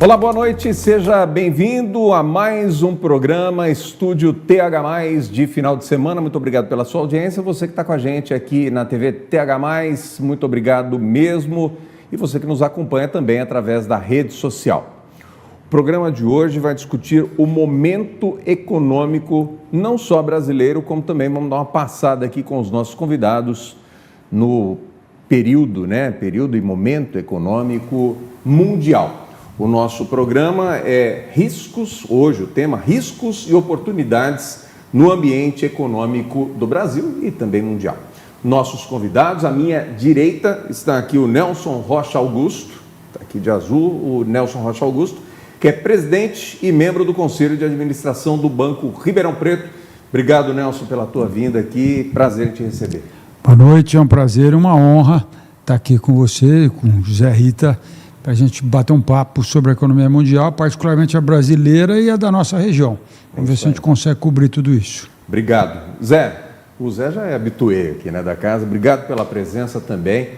Olá, boa noite, seja bem-vindo a mais um programa Estúdio TH+, de final de semana. Muito obrigado pela sua audiência. Você que está com a gente aqui na TV TH+, muito obrigado mesmo. E você que nos acompanha também através da rede social. O programa de hoje vai discutir o momento econômico, não só brasileiro, como também vamos dar uma passada aqui com os nossos convidados no período e momento econômico mundial. O nosso programa é Riscos, hoje o tema Riscos e Oportunidades no Ambiente Econômico do Brasil e também mundial. Nossos convidados, à minha direita está aqui o Nelson Rocha Augusto, está aqui de azul, o Nelson Rocha Augusto, que é presidente e membro do Conselho de Administração do Banco Ribeirão Preto. Obrigado, Nelson, pela tua vinda aqui, prazer em te receber. Boa noite, é um prazer e uma honra estar aqui com você, com o José Rita, para a gente bater um papo sobre a economia mundial, particularmente a brasileira e a da nossa região. Vamos ver se a gente consegue cobrir tudo isso. Obrigado. Zé, o Zé já é habituê aqui da casa, obrigado pela presença também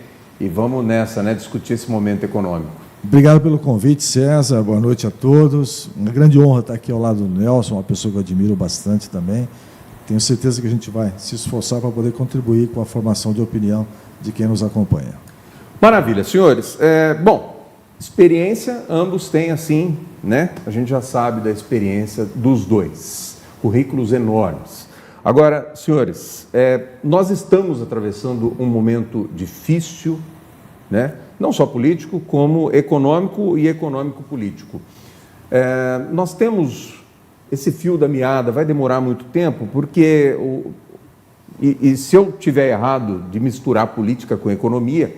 e vamos nessa, discutir esse momento econômico. Obrigado pelo convite, César, boa noite a todos. Uma grande honra estar aqui ao lado do Nelson, uma pessoa que eu admiro bastante também. Tenho certeza que a gente vai se esforçar para poder contribuir com a formação de opinião de quem nos acompanha. Maravilha, senhores. Experiência, ambos têm assim, A gente já sabe da experiência dos dois, currículos enormes. Agora, senhores, nós estamos atravessando um momento difícil, não só político, como econômico e econômico-político. Nós temos esse fio da meada, vai demorar muito tempo, porque, se eu tiver errado de misturar política com economia,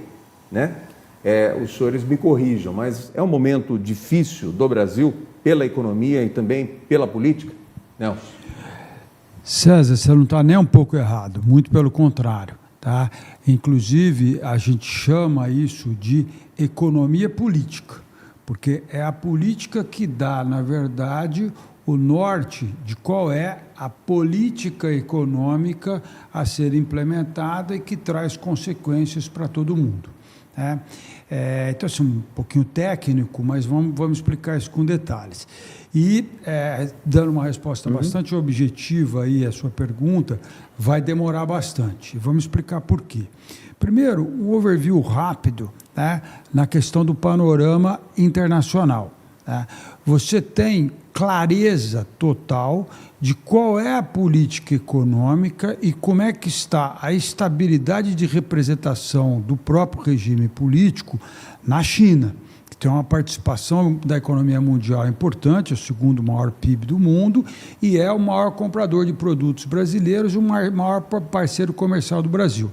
os senhores me corrijam, mas é um momento difícil do Brasil pela economia e também pela política? Nelson. César, você não está nem um pouco errado, muito pelo contrário. Tá? Inclusive, a gente chama isso de economia política, porque é a política que dá, na verdade, o norte de qual é a política econômica a ser implementada e que traz consequências para todo mundo. Então, assim, um pouquinho técnico, mas vamos explicar isso com detalhes. E, dando uma resposta bastante objetiva aí à sua pergunta, vai demorar bastante. Vamos explicar por quê. Primeiro, um overview rápido na questão do panorama internacional. Você tem clareza total de qual é a política econômica e como é que está a estabilidade de representação do próprio regime político na China, que tem uma participação da economia mundial importante, é o segundo maior PIB do mundo e é o maior comprador de produtos brasileiros e o maior parceiro comercial do Brasil.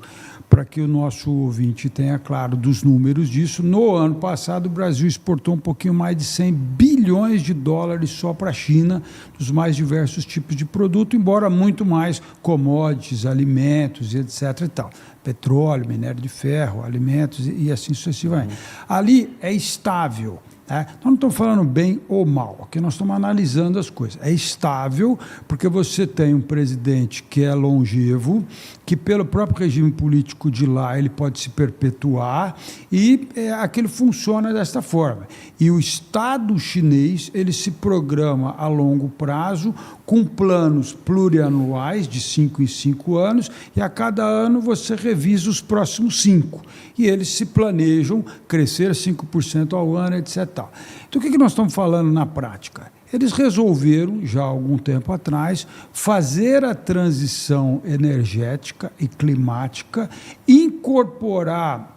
Para que o nosso ouvinte tenha claro dos números disso, no ano passado o Brasil exportou um pouquinho mais de 100 bilhões de dólares só para a China, dos mais diversos tipos de produto, embora muito mais commodities, alimentos, etc. e tal. Petróleo, minério de ferro, alimentos e assim sucessivamente. Ali é estável. Nós não estamos falando bem ou mal, aqui nós estamos analisando as coisas. É estável porque você tem um presidente que é longevo, que pelo próprio regime político de lá ele pode se perpetuar e aquilo funciona desta forma. E o Estado chinês ele se programa a longo prazo com planos plurianuais de 5 em 5 anos e a cada ano você revisa os próximos 5. E eles se planejam crescer 5% ao ano, etc. Então, o que nós estamos falando na prática? Eles resolveram, já há algum tempo atrás, fazer a transição energética e climática, incorporar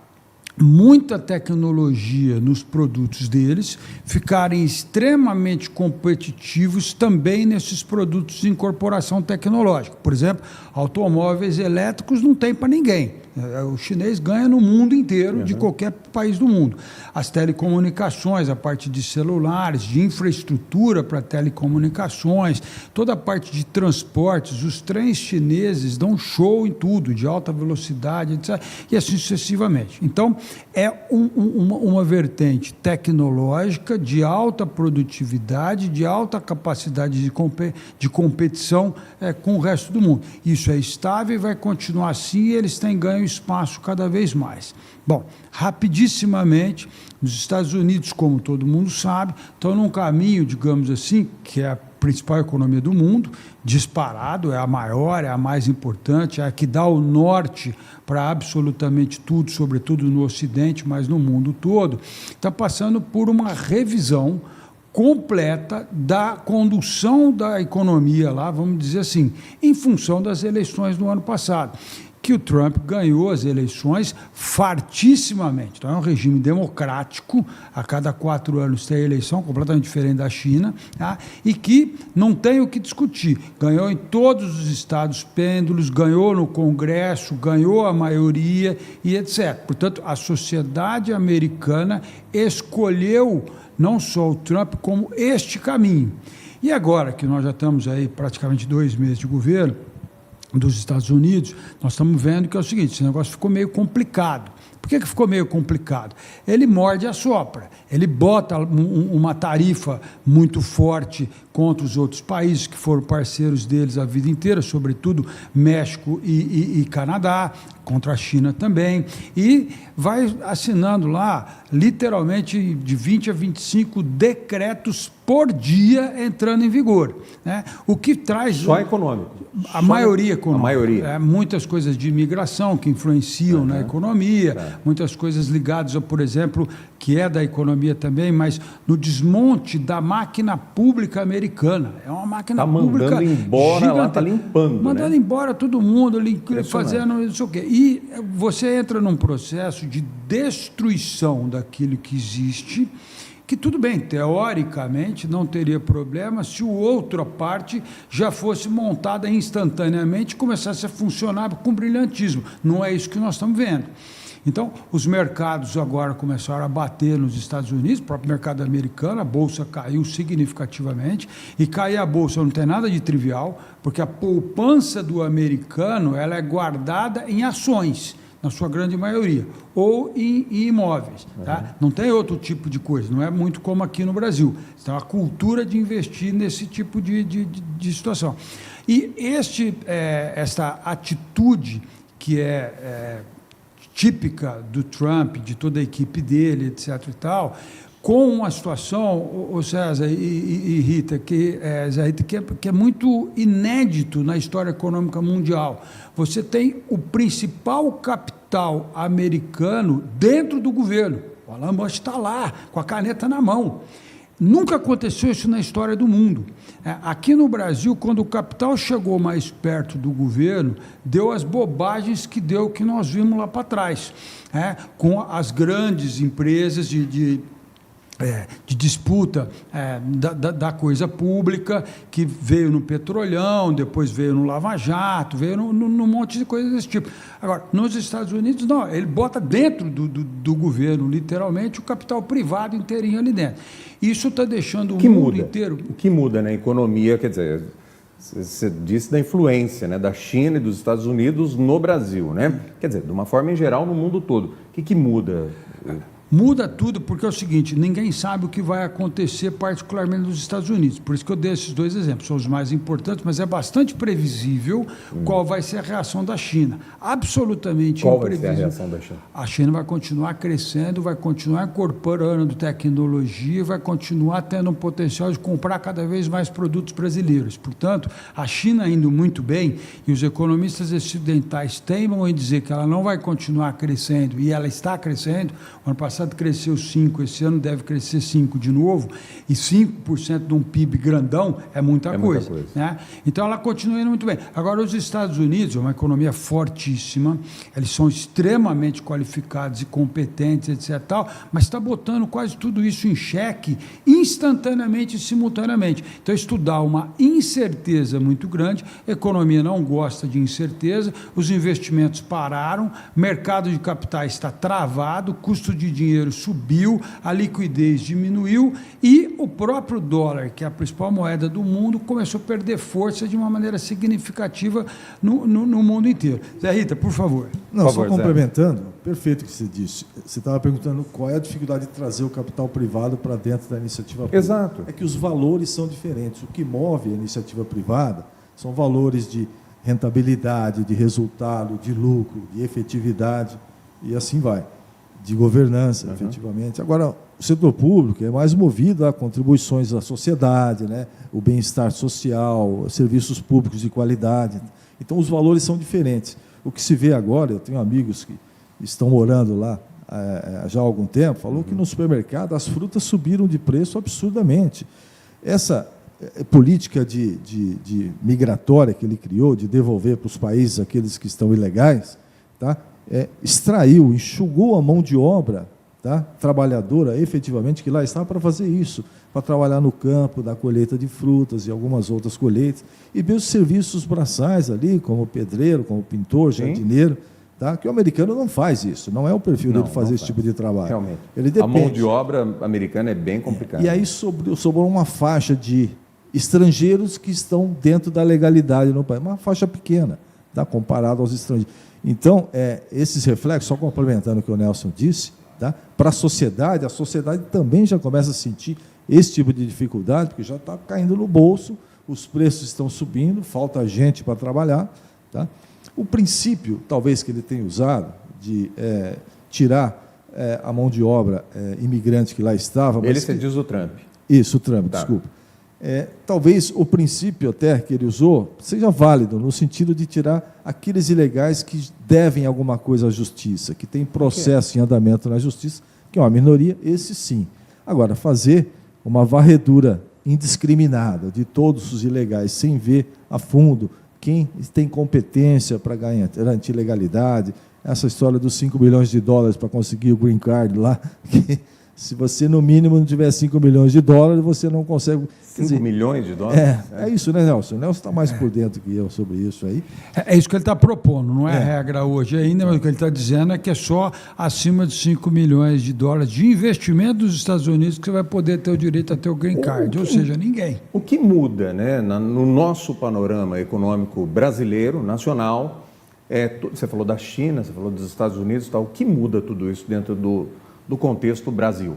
muita tecnologia nos produtos deles, ficarem extremamente competitivos também nesses produtos de incorporação tecnológica. Por exemplo, automóveis elétricos não tem para ninguém. O chinês ganha no mundo inteiro, de qualquer país do mundo. As telecomunicações, a parte de celulares, de infraestrutura para telecomunicações, toda a parte de transportes, os trens chineses dão show em tudo, de alta velocidade, etc., e assim sucessivamente. Então, é uma vertente tecnológica de alta produtividade, de alta capacidade de competição com o resto do mundo. Isso é estável e vai continuar assim, e eles têm ganho espaço cada vez mais. Bom, rapidissimamente, os Estados Unidos, como todo mundo sabe, estão num caminho, digamos assim, que é a principal economia do mundo, disparado, é a maior, é a mais importante, é a que dá o norte para absolutamente tudo, sobretudo no Ocidente, mas no mundo todo, está passando por uma revisão completa da condução da economia lá, vamos dizer assim, em função das eleições do ano passado, que o Trump ganhou as eleições fartissimamente. Então, é um regime democrático, a cada 4 anos tem eleição, completamente diferente da China, tá? E que não tem o que discutir. Ganhou em todos os estados pêndulos, ganhou no Congresso, ganhou a maioria e etc. Portanto, a sociedade americana escolheu não só o Trump, como este caminho. E agora que nós já estamos aí praticamente 2 meses de governo dos Estados Unidos, nós estamos vendo que é o seguinte, esse negócio ficou meio complicado. Por que ficou meio complicado? Ele morde e assopra, ele bota uma tarifa muito forte contra os outros países que foram parceiros deles a vida inteira, sobretudo México e Canadá, contra a China também, e vai assinando lá, literalmente, de 20 a 25 decretos por dia entrando em vigor, né? O que traz... Só econômico. A maioria econômica. A maioria. Muitas coisas de imigração que influenciam na economia, muitas coisas ligadas, a, por exemplo, que é da economia também, mas no desmonte da máquina pública americana. É uma máquina pública mandando embora, gigante, lá está limpando. Mandando embora todo mundo, fazendo não sei o quê. E você entra num processo de destruição daquilo que existe, que tudo bem, teoricamente não teria problema se a outra parte já fosse montada instantaneamente e começasse a funcionar com brilhantismo. Não é isso que nós estamos vendo. Então, os mercados agora começaram a bater nos Estados Unidos, o próprio mercado americano, a bolsa caiu significativamente, e cair a bolsa não tem nada de trivial, porque a poupança do americano ela é guardada em ações, na sua grande maioria, ou em imóveis. Tá? Não tem outro tipo de coisa, não é muito como aqui no Brasil. Então, a cultura de investir nesse tipo de situação. E esta atitude que é típica do Trump, de toda a equipe dele, etc. e tal, com uma situação, César e Rita, que é muito inédito na história econômica mundial. Você tem o principal capital americano dentro do governo. O Alan Bush está lá, com a caneta na mão. Nunca aconteceu isso na história do mundo. Aqui no Brasil, quando o capital chegou mais perto do governo, deu as bobagens que deu que nós vimos lá para trás, com as grandes empresas de disputa da coisa pública, que veio no Petrolão, depois veio no Lava Jato, veio num monte de coisas desse tipo. Agora, nos Estados Unidos, não, ele bota dentro do governo, literalmente, o capital privado inteirinho ali dentro. Isso está deixando o mundo inteiro... O que muda na economia, quer dizer, você disse da influência, né, da China e dos Estados Unidos no Brasil, né? Quer dizer, de uma forma em geral, no mundo todo. O que muda? Muda tudo, porque é o seguinte, ninguém sabe o que vai acontecer, particularmente nos Estados Unidos. Por isso que eu dei esses 2 exemplos, são os mais importantes, mas é bastante previsível qual vai ser a reação da China. Absolutamente imprevisível. Qual vai ser a reação da China? A China vai continuar crescendo, vai continuar incorporando tecnologia, vai continuar tendo um potencial de comprar cada vez mais produtos brasileiros. Portanto, a China indo muito bem, e os economistas ocidentais teimam em dizer que ela não vai continuar crescendo, e ela está crescendo. O ano passado cresceu 5%, esse ano deve crescer 5% de novo, e 5% de um PIB grandão é muita coisa. Né? Então, ela continua indo muito bem. Agora, os Estados Unidos é uma economia fortíssima, eles são extremamente qualificados e competentes, etc. Tal, mas está botando quase tudo isso em xeque instantaneamente e simultaneamente. Então, estudar uma incerteza muito grande, a economia não gosta de incerteza, os investimentos pararam, mercado de capitais está travado, custo de dinheiro dinheiro subiu, a liquidez diminuiu e o próprio dólar, que é a principal moeda do mundo, começou a perder força de uma maneira significativa no mundo inteiro. Zé Rita, por favor. Não, por só favor, complementando, perfeito o que você disse. Você estava perguntando qual é a dificuldade de trazer o capital privado para dentro da iniciativa pública. Exato. É que os valores são diferentes. O que move a iniciativa privada são valores de rentabilidade, de resultado, de lucro, de efetividade, e assim vai, de governança, efetivamente. Agora, o setor público é mais movido a contribuições à sociedade, né? O bem-estar social, serviços públicos de qualidade. Então, os valores são diferentes. O que se vê agora, eu tenho amigos que estão morando lá já há algum tempo, falou que no supermercado as frutas subiram de preço absurdamente. Essa política de migratória que ele criou, de devolver para os países aqueles que estão ilegais, tá? Extraiu, enxugou a mão de obra, tá? Trabalhadora, efetivamente, que lá estava para fazer isso, para trabalhar no campo, da colheita de frutas e algumas outras colheitas, e mesmo serviços braçais ali, como pedreiro, como pintor, jardineiro, tá? Que o americano não faz isso, não é o perfil dele fazer esse tipo de trabalho. Realmente. Ele depende. A mão de obra americana é bem complicada. E aí sobrou uma faixa de estrangeiros que estão dentro da legalidade no país, uma faixa pequena, tá? Comparado aos estrangeiros. Então, esses reflexos, só complementando o que o Nelson disse, tá? Para a sociedade também já começa a sentir esse tipo de dificuldade, porque já está caindo no bolso, os preços estão subindo, falta gente para trabalhar, tá? O princípio, talvez, que ele tenha usado, de tirar a mão de obra imigrante que lá estava... Ele, você diz o Trump. Isso, o Trump, Tá. desculpa. Talvez o princípio até que ele usou seja válido, no sentido de tirar aqueles ilegais que devem alguma coisa à justiça, que tem processo em andamento na justiça, que é uma minoria, esse sim. Agora, fazer uma varredura indiscriminada de todos os ilegais, sem ver a fundo quem tem competência para garantir legalidade, essa história dos 5 milhões de dólares para conseguir o green card lá, que se você, no mínimo, não tiver 5 milhões de dólares, você não consegue... 5 milhões de dólares? É isso, né, Nelson? O Nelson está mais por dentro que eu sobre isso aí. É isso que ele está propondo, não é regra hoje ainda, mas o que ele está dizendo é que é só acima de 5 milhões de dólares de investimento dos Estados Unidos que você vai poder ter o direito a ter o green card, ou seja, ninguém. O que muda, né, no nosso panorama econômico brasileiro, nacional, você falou da China, você falou dos Estados Unidos e tal, o que muda tudo isso dentro do contexto Brasil?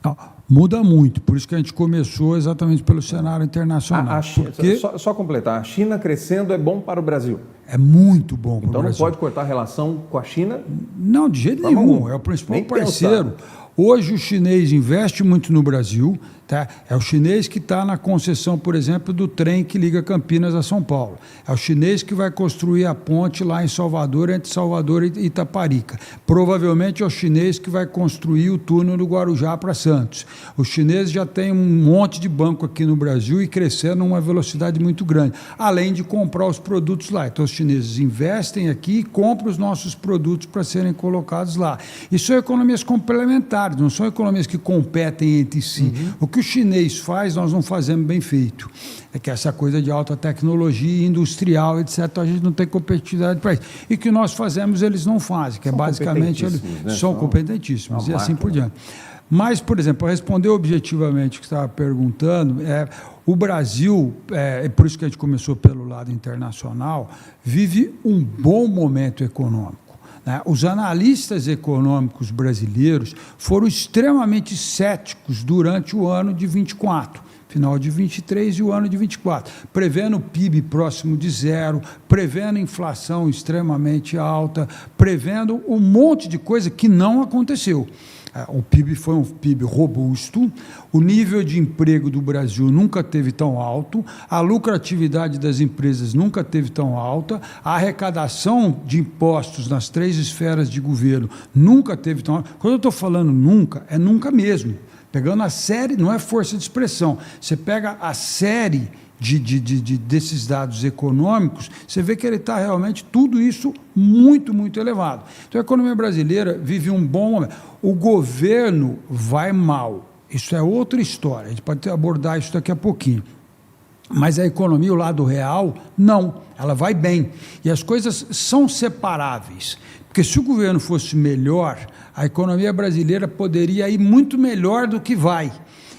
Não, muda muito, por isso que a gente começou exatamente pelo cenário internacional. A China, porque só completar, a China crescendo é bom para o Brasil. é muito bom para o Então não Brasil. pode cortar a relação com a China? Não, de jeito Forma nenhum, alguma. é o principal Nem parceiro. pensar. Hoje o chinês investe muito no Brasil, tá? É o chinês que está na concessão, por exemplo, do trem que liga Campinas a São Paulo. É o chinês que vai construir a ponte lá em Salvador, entre Salvador e Itaparica. Provavelmente é o chinês que vai construir o túnel do Guarujá para Santos. O chinês já tem um monte de banco aqui no Brasil e crescendo a uma velocidade muito grande, além de comprar os produtos lá. Então os chineses investem aqui e compram os nossos produtos para serem colocados lá. E são economias complementares, não são economias que competem entre si. O que o chinês faz, nós não fazemos bem feito. É que essa coisa de alta tecnologia, industrial, etc., a gente não tem competitividade para isso. E o que nós fazemos, eles não fazem, que é São basicamente... competentíssimos, né? São competentíssimos, e uma assim por máquina. diante. Mas, por exemplo, para responder objetivamente o que você estava perguntando, o Brasil, por isso que a gente começou pelo lado internacional, vive um bom momento econômico. Os analistas econômicos brasileiros foram extremamente céticos durante o ano de 24, final de 23 e o ano de 24, prevendo o PIB próximo de zero, prevendo inflação extremamente alta, prevendo um monte de coisa que não aconteceu. O PIB foi um PIB robusto, o nível de emprego do Brasil nunca teve tão alto, a lucratividade das empresas nunca teve tão alta, a arrecadação de impostos nas 3 esferas de governo nunca teve tão alta. Quando eu estou falando nunca, é nunca mesmo. Pegando a série, não é força de expressão, você pega a série desses dados econômicos, você vê que ele está realmente tudo isso muito, muito elevado. Então a economia brasileira vive um bom momento. O governo vai mal, isso é outra história, a gente pode abordar isso daqui a pouquinho. Mas a economia, o lado real, não, ela vai bem. E as coisas são separáveis. Porque se o governo fosse melhor, a economia brasileira poderia ir muito melhor do que vai.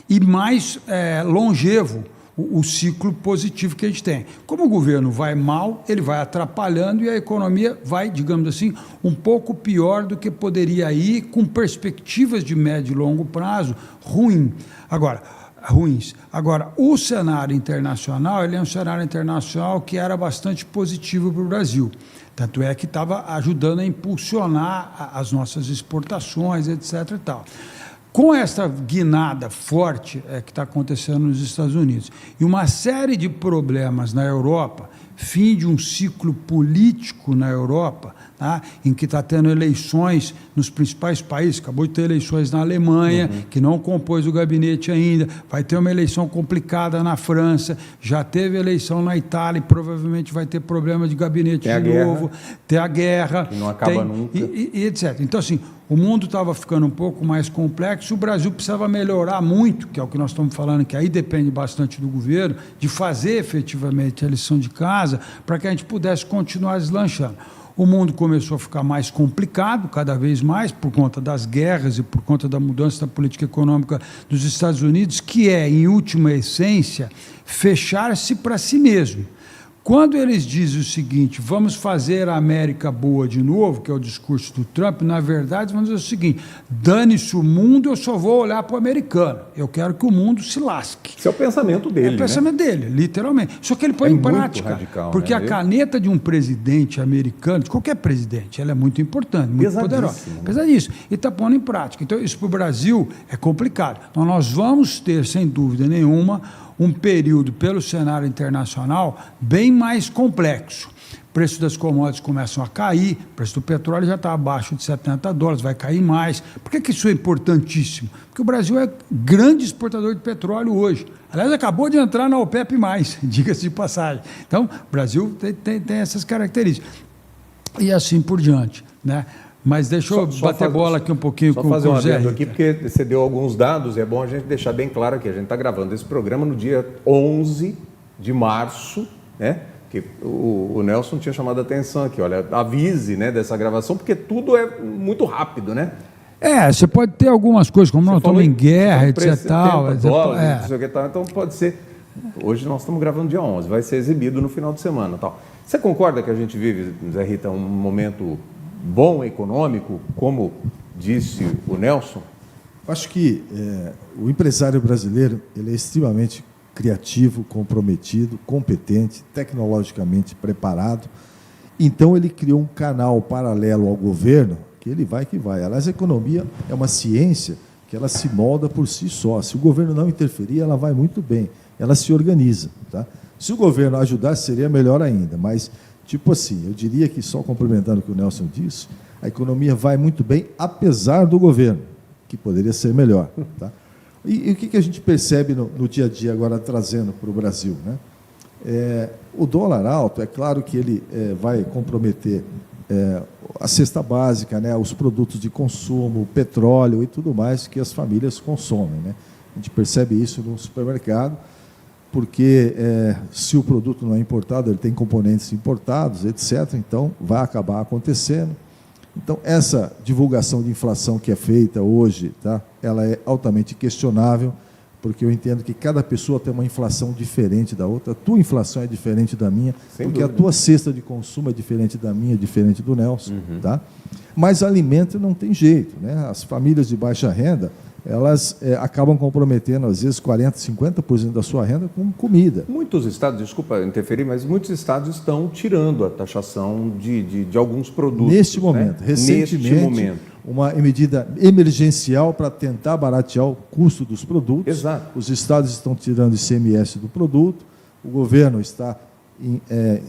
E mais longevo o ciclo positivo que a gente tem. Como o governo vai mal, ele vai atrapalhando e a economia vai, digamos assim, um pouco pior do que poderia ir, com perspectivas de médio e longo prazo ruins. Agora, o cenário internacional, ele é um cenário internacional que era bastante positivo para o Brasil. Tanto é que estava ajudando a impulsionar as nossas exportações, etc. e tal. Com essa guinada forte que está acontecendo nos Estados Unidos e uma série de problemas na Europa, fim de um ciclo político na Europa, tá? Em que está tendo eleições nos principais países, acabou de ter eleições na Alemanha, que não compôs o gabinete ainda, vai ter uma eleição complicada na França, já teve eleição na Itália e provavelmente vai ter problema de gabinete de novo, ter a guerra, que não acaba nunca. E etc. Então, assim, o mundo estava ficando um pouco mais complexo, o Brasil precisava melhorar muito, que é o que nós estamos falando, que aí depende bastante do governo, de fazer efetivamente a lição de casa, para que a gente pudesse continuar deslanchando. O mundo começou a ficar mais complicado, cada vez mais, por conta das guerras e por conta da mudança da política econômica dos Estados Unidos, que é, em última essência, fechar-se para si mesmo. Quando eles dizem o seguinte, vamos fazer a América boa de novo, que é o discurso do Trump, na verdade, vamos dizer o seguinte, dane-se o mundo, eu só vou olhar para o americano. Eu quero que o mundo se lasque. Esse é o pensamento dele, É o pensamento dele, literalmente. Só que ele põe em prática. Radical, porque a caneta de um presidente americano, de qualquer presidente, ela é muito importante, muito poderosa. Apesar disso. E está pondo em prática. Então, isso para o Brasil é complicado. Então, nós vamos ter, sem dúvida nenhuma, um período pelo cenário internacional bem mais complexo. O preço das commodities começam a cair, o preço do petróleo já está abaixo de $70, vai cair mais. Por que isso é importantíssimo? Porque o Brasil é grande exportador de petróleo hoje. Aliás, acabou de entrar na OPEP+, diga-se de passagem. Então, o Brasil tem essas características. E assim por diante, né? Mas deixa eu bater bola aqui um pouquinho com o Zé. Só fazer um adendo aqui, porque você deu alguns dados, e é bom a gente deixar bem claro que a gente está gravando esse programa no dia 11 de março, né? Que o Nelson tinha chamado a atenção aqui, olha, avise, né, dessa gravação, porque tudo é muito rápido, né? Você pode ter algumas coisas, como nós estamos em guerra, etc. Dólares, não sei o que tal, então pode ser. Hoje nós estamos gravando dia 11, vai ser exibido no final de semana, tal. Você concorda que a gente vive, Zé Rita, um momento bom econômico, como disse o Nelson? Acho que o empresário brasileiro ele é extremamente criativo, comprometido, competente, tecnologicamente preparado. Então, ele criou um canal paralelo ao governo, que ele vai que vai. Aliás, a economia é uma ciência que ela se molda por si só. Se o governo não interferir, ela vai muito bem. Ela se organiza. Tá? Se o governo ajudar, seria melhor ainda. Mas, tipo assim, eu diria que, só complementando o que o Nelson disse, a economia vai muito bem, apesar do governo, que poderia ser melhor. Tá? E o que a gente percebe no dia a dia agora, trazendo para o Brasil? Né? O dólar alto, é claro que ele vai comprometer a cesta básica, né? Os produtos de consumo, o petróleo e tudo mais que as famílias consomem. Né? A gente percebe isso no supermercado, porque se o produto não é importado, ele tem componentes importados, etc., então vai acabar acontecendo. Então, essa divulgação de inflação que é feita hoje, tá, ela é altamente questionável, porque eu entendo que cada pessoa tem uma inflação diferente da outra. A tua inflação é diferente da minha, porque a tua cesta de consumo é diferente da minha, é diferente do Nelson. Tá? Mas alimento não tem jeito. Né? As famílias de baixa renda, elas acabam comprometendo, às vezes, 40%, 50% da sua renda com comida. Muitos estados, desculpa interferir, mas muitos estados estão tirando a taxação de alguns produtos. Neste momento, né? Recentemente, uma medida emergencial para tentar baratear o custo dos produtos. Exato. Os estados estão tirando o ICMS do produto, o governo está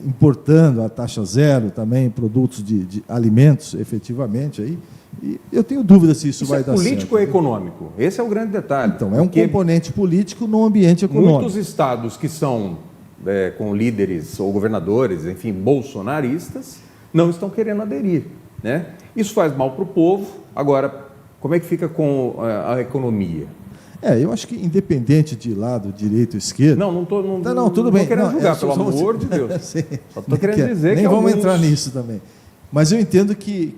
importando a taxa zero também em produtos de alimentos, efetivamente, aí. E eu tenho dúvida se isso vai dar certo. Político ou econômico? Esse é o grande detalhe. Então, é um componente político no ambiente econômico. Muitos estados que são com líderes ou governadores, enfim, bolsonaristas, não estão querendo aderir. Né? Isso faz mal para o povo. Agora, como é que fica com a economia? Eu acho que independente de lado, direito ou esquerda... Não, tudo bem. Não querendo julgar, pelo amor de Deus. Só estou querendo dizer que nem vamos alguns... entrar nisso também. Mas eu entendo que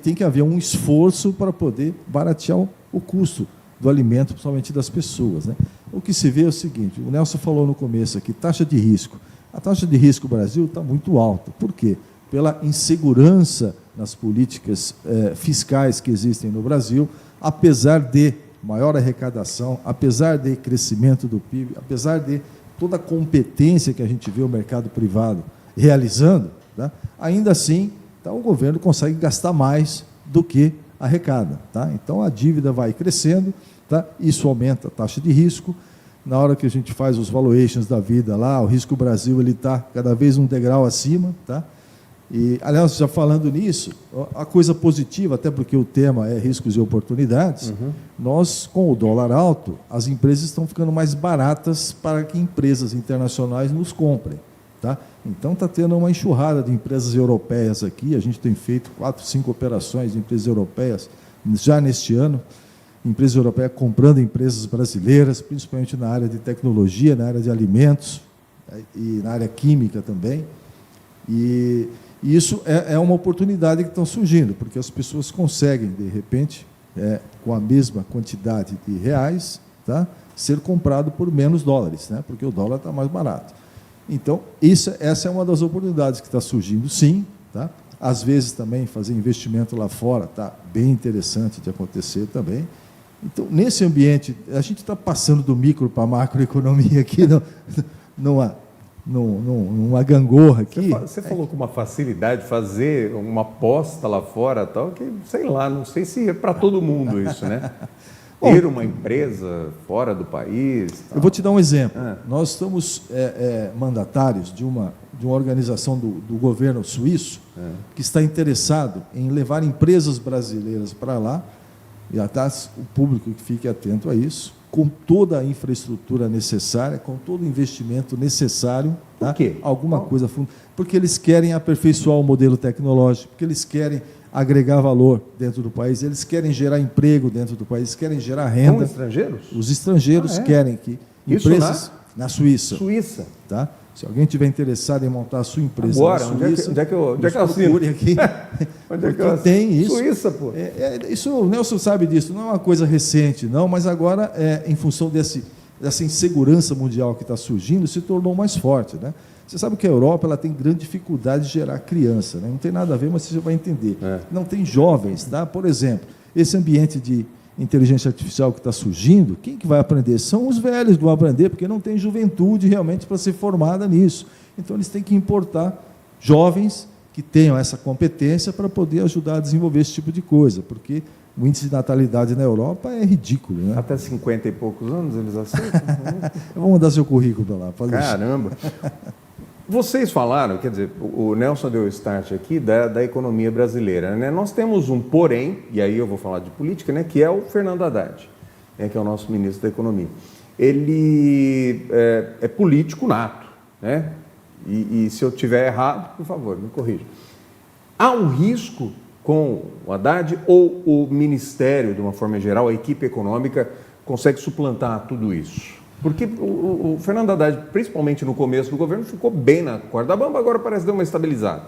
tem que haver um esforço para poder baratear o custo do alimento, principalmente das pessoas, né? O que se vê é o seguinte, o Nelson falou no começo aqui, taxa de risco. A taxa de risco no Brasil está muito alta. Por quê? Pela insegurança nas políticas fiscais que existem no Brasil, apesar de maior arrecadação, apesar de crescimento do PIB, apesar de toda a competência que a gente vê o mercado privado realizando, tá? Ainda assim, o governo consegue gastar mais do que arrecada. Tá? Então, a dívida vai crescendo, tá? Isso aumenta a taxa de risco. Na hora que a gente faz os valuations da vida lá, o risco Brasil está cada vez um degrau acima. Tá? E, aliás, já falando nisso, a coisa positiva, até porque o tema é riscos e oportunidades, nós, com o dólar alto, as empresas estão ficando mais baratas para que empresas internacionais nos comprem. Tá? Então, está tendo uma enxurrada de empresas europeias aqui, a gente tem feito 4, 5 operações de empresas europeias já neste ano, empresas europeias comprando empresas brasileiras, principalmente na área de tecnologia, na área de alimentos e na área química também. E isso é uma oportunidade que está surgindo, porque as pessoas conseguem, de repente, com a mesma quantidade de reais, tá, ser comprado por menos dólares, né, porque o dólar está mais barato. Então, essa é uma das oportunidades que está surgindo, sim. Tá? Às vezes, também, fazer investimento lá fora está bem interessante de acontecer também. Então, nesse ambiente, a gente está passando do micro para a macroeconomia aqui, numa gangorra aqui. Você falou com uma facilidade de fazer uma aposta lá fora, tal, que, sei lá, não sei se é para todo mundo isso, né? Ter uma empresa fora do país. Tal. Eu vou te dar um exemplo. Nós estamos mandatários de uma organização do governo suíço que está interessado em levar empresas brasileiras para lá, e até o público que fique atento a isso, com toda a infraestrutura necessária, com todo o investimento necessário. Por tá? quê? Alguma coisa porque eles querem aperfeiçoar o modelo tecnológico, porque eles querem agregar valor dentro do país, eles querem gerar emprego dentro do país, querem gerar renda. São estrangeiros? Os estrangeiros querem que empresas na Suíça. Suíça. Tá? Se alguém tiver interessado em montar a sua empresa agora, na Suíça, onde é que eu assino? Aqui, onde é que eu tem isso. Suíça, pô. Isso, o Nelson sabe disso, não é uma coisa recente, não, mas agora, em função dessa insegurança mundial que está surgindo, se tornou mais forte. Né? Você sabe que a Europa ela tem grande dificuldade de gerar criança, né? Não tem nada a ver, mas você já vai entender. Não tem jovens, tá? Por exemplo, esse ambiente de inteligência artificial que está surgindo, quem que vai aprender? São os velhos que vão aprender, porque não tem juventude realmente para ser formada nisso. Então, eles têm que importar jovens que tenham essa competência para poder ajudar a desenvolver esse tipo de coisa, porque o índice de natalidade na Europa é ridículo. Né? Até 50 e poucos anos eles aceitam? Eu vou mandar seu currículo para lá. Caramba! Vocês falaram, quer dizer, o Nelson deu o start aqui da economia brasileira, né? Nós temos um porém, e aí eu vou falar de política, né, que é o Fernando Haddad, né, que é o nosso ministro da Economia. Ele é político nato, né? E se eu tiver errado, por favor, me corrija. Há um risco com o Haddad ou o Ministério, de uma forma geral, a equipe econômica, consegue suplantar tudo isso? Porque o Fernando Haddad, principalmente no começo do governo, ficou bem na corda bamba, agora parece dar uma estabilizada.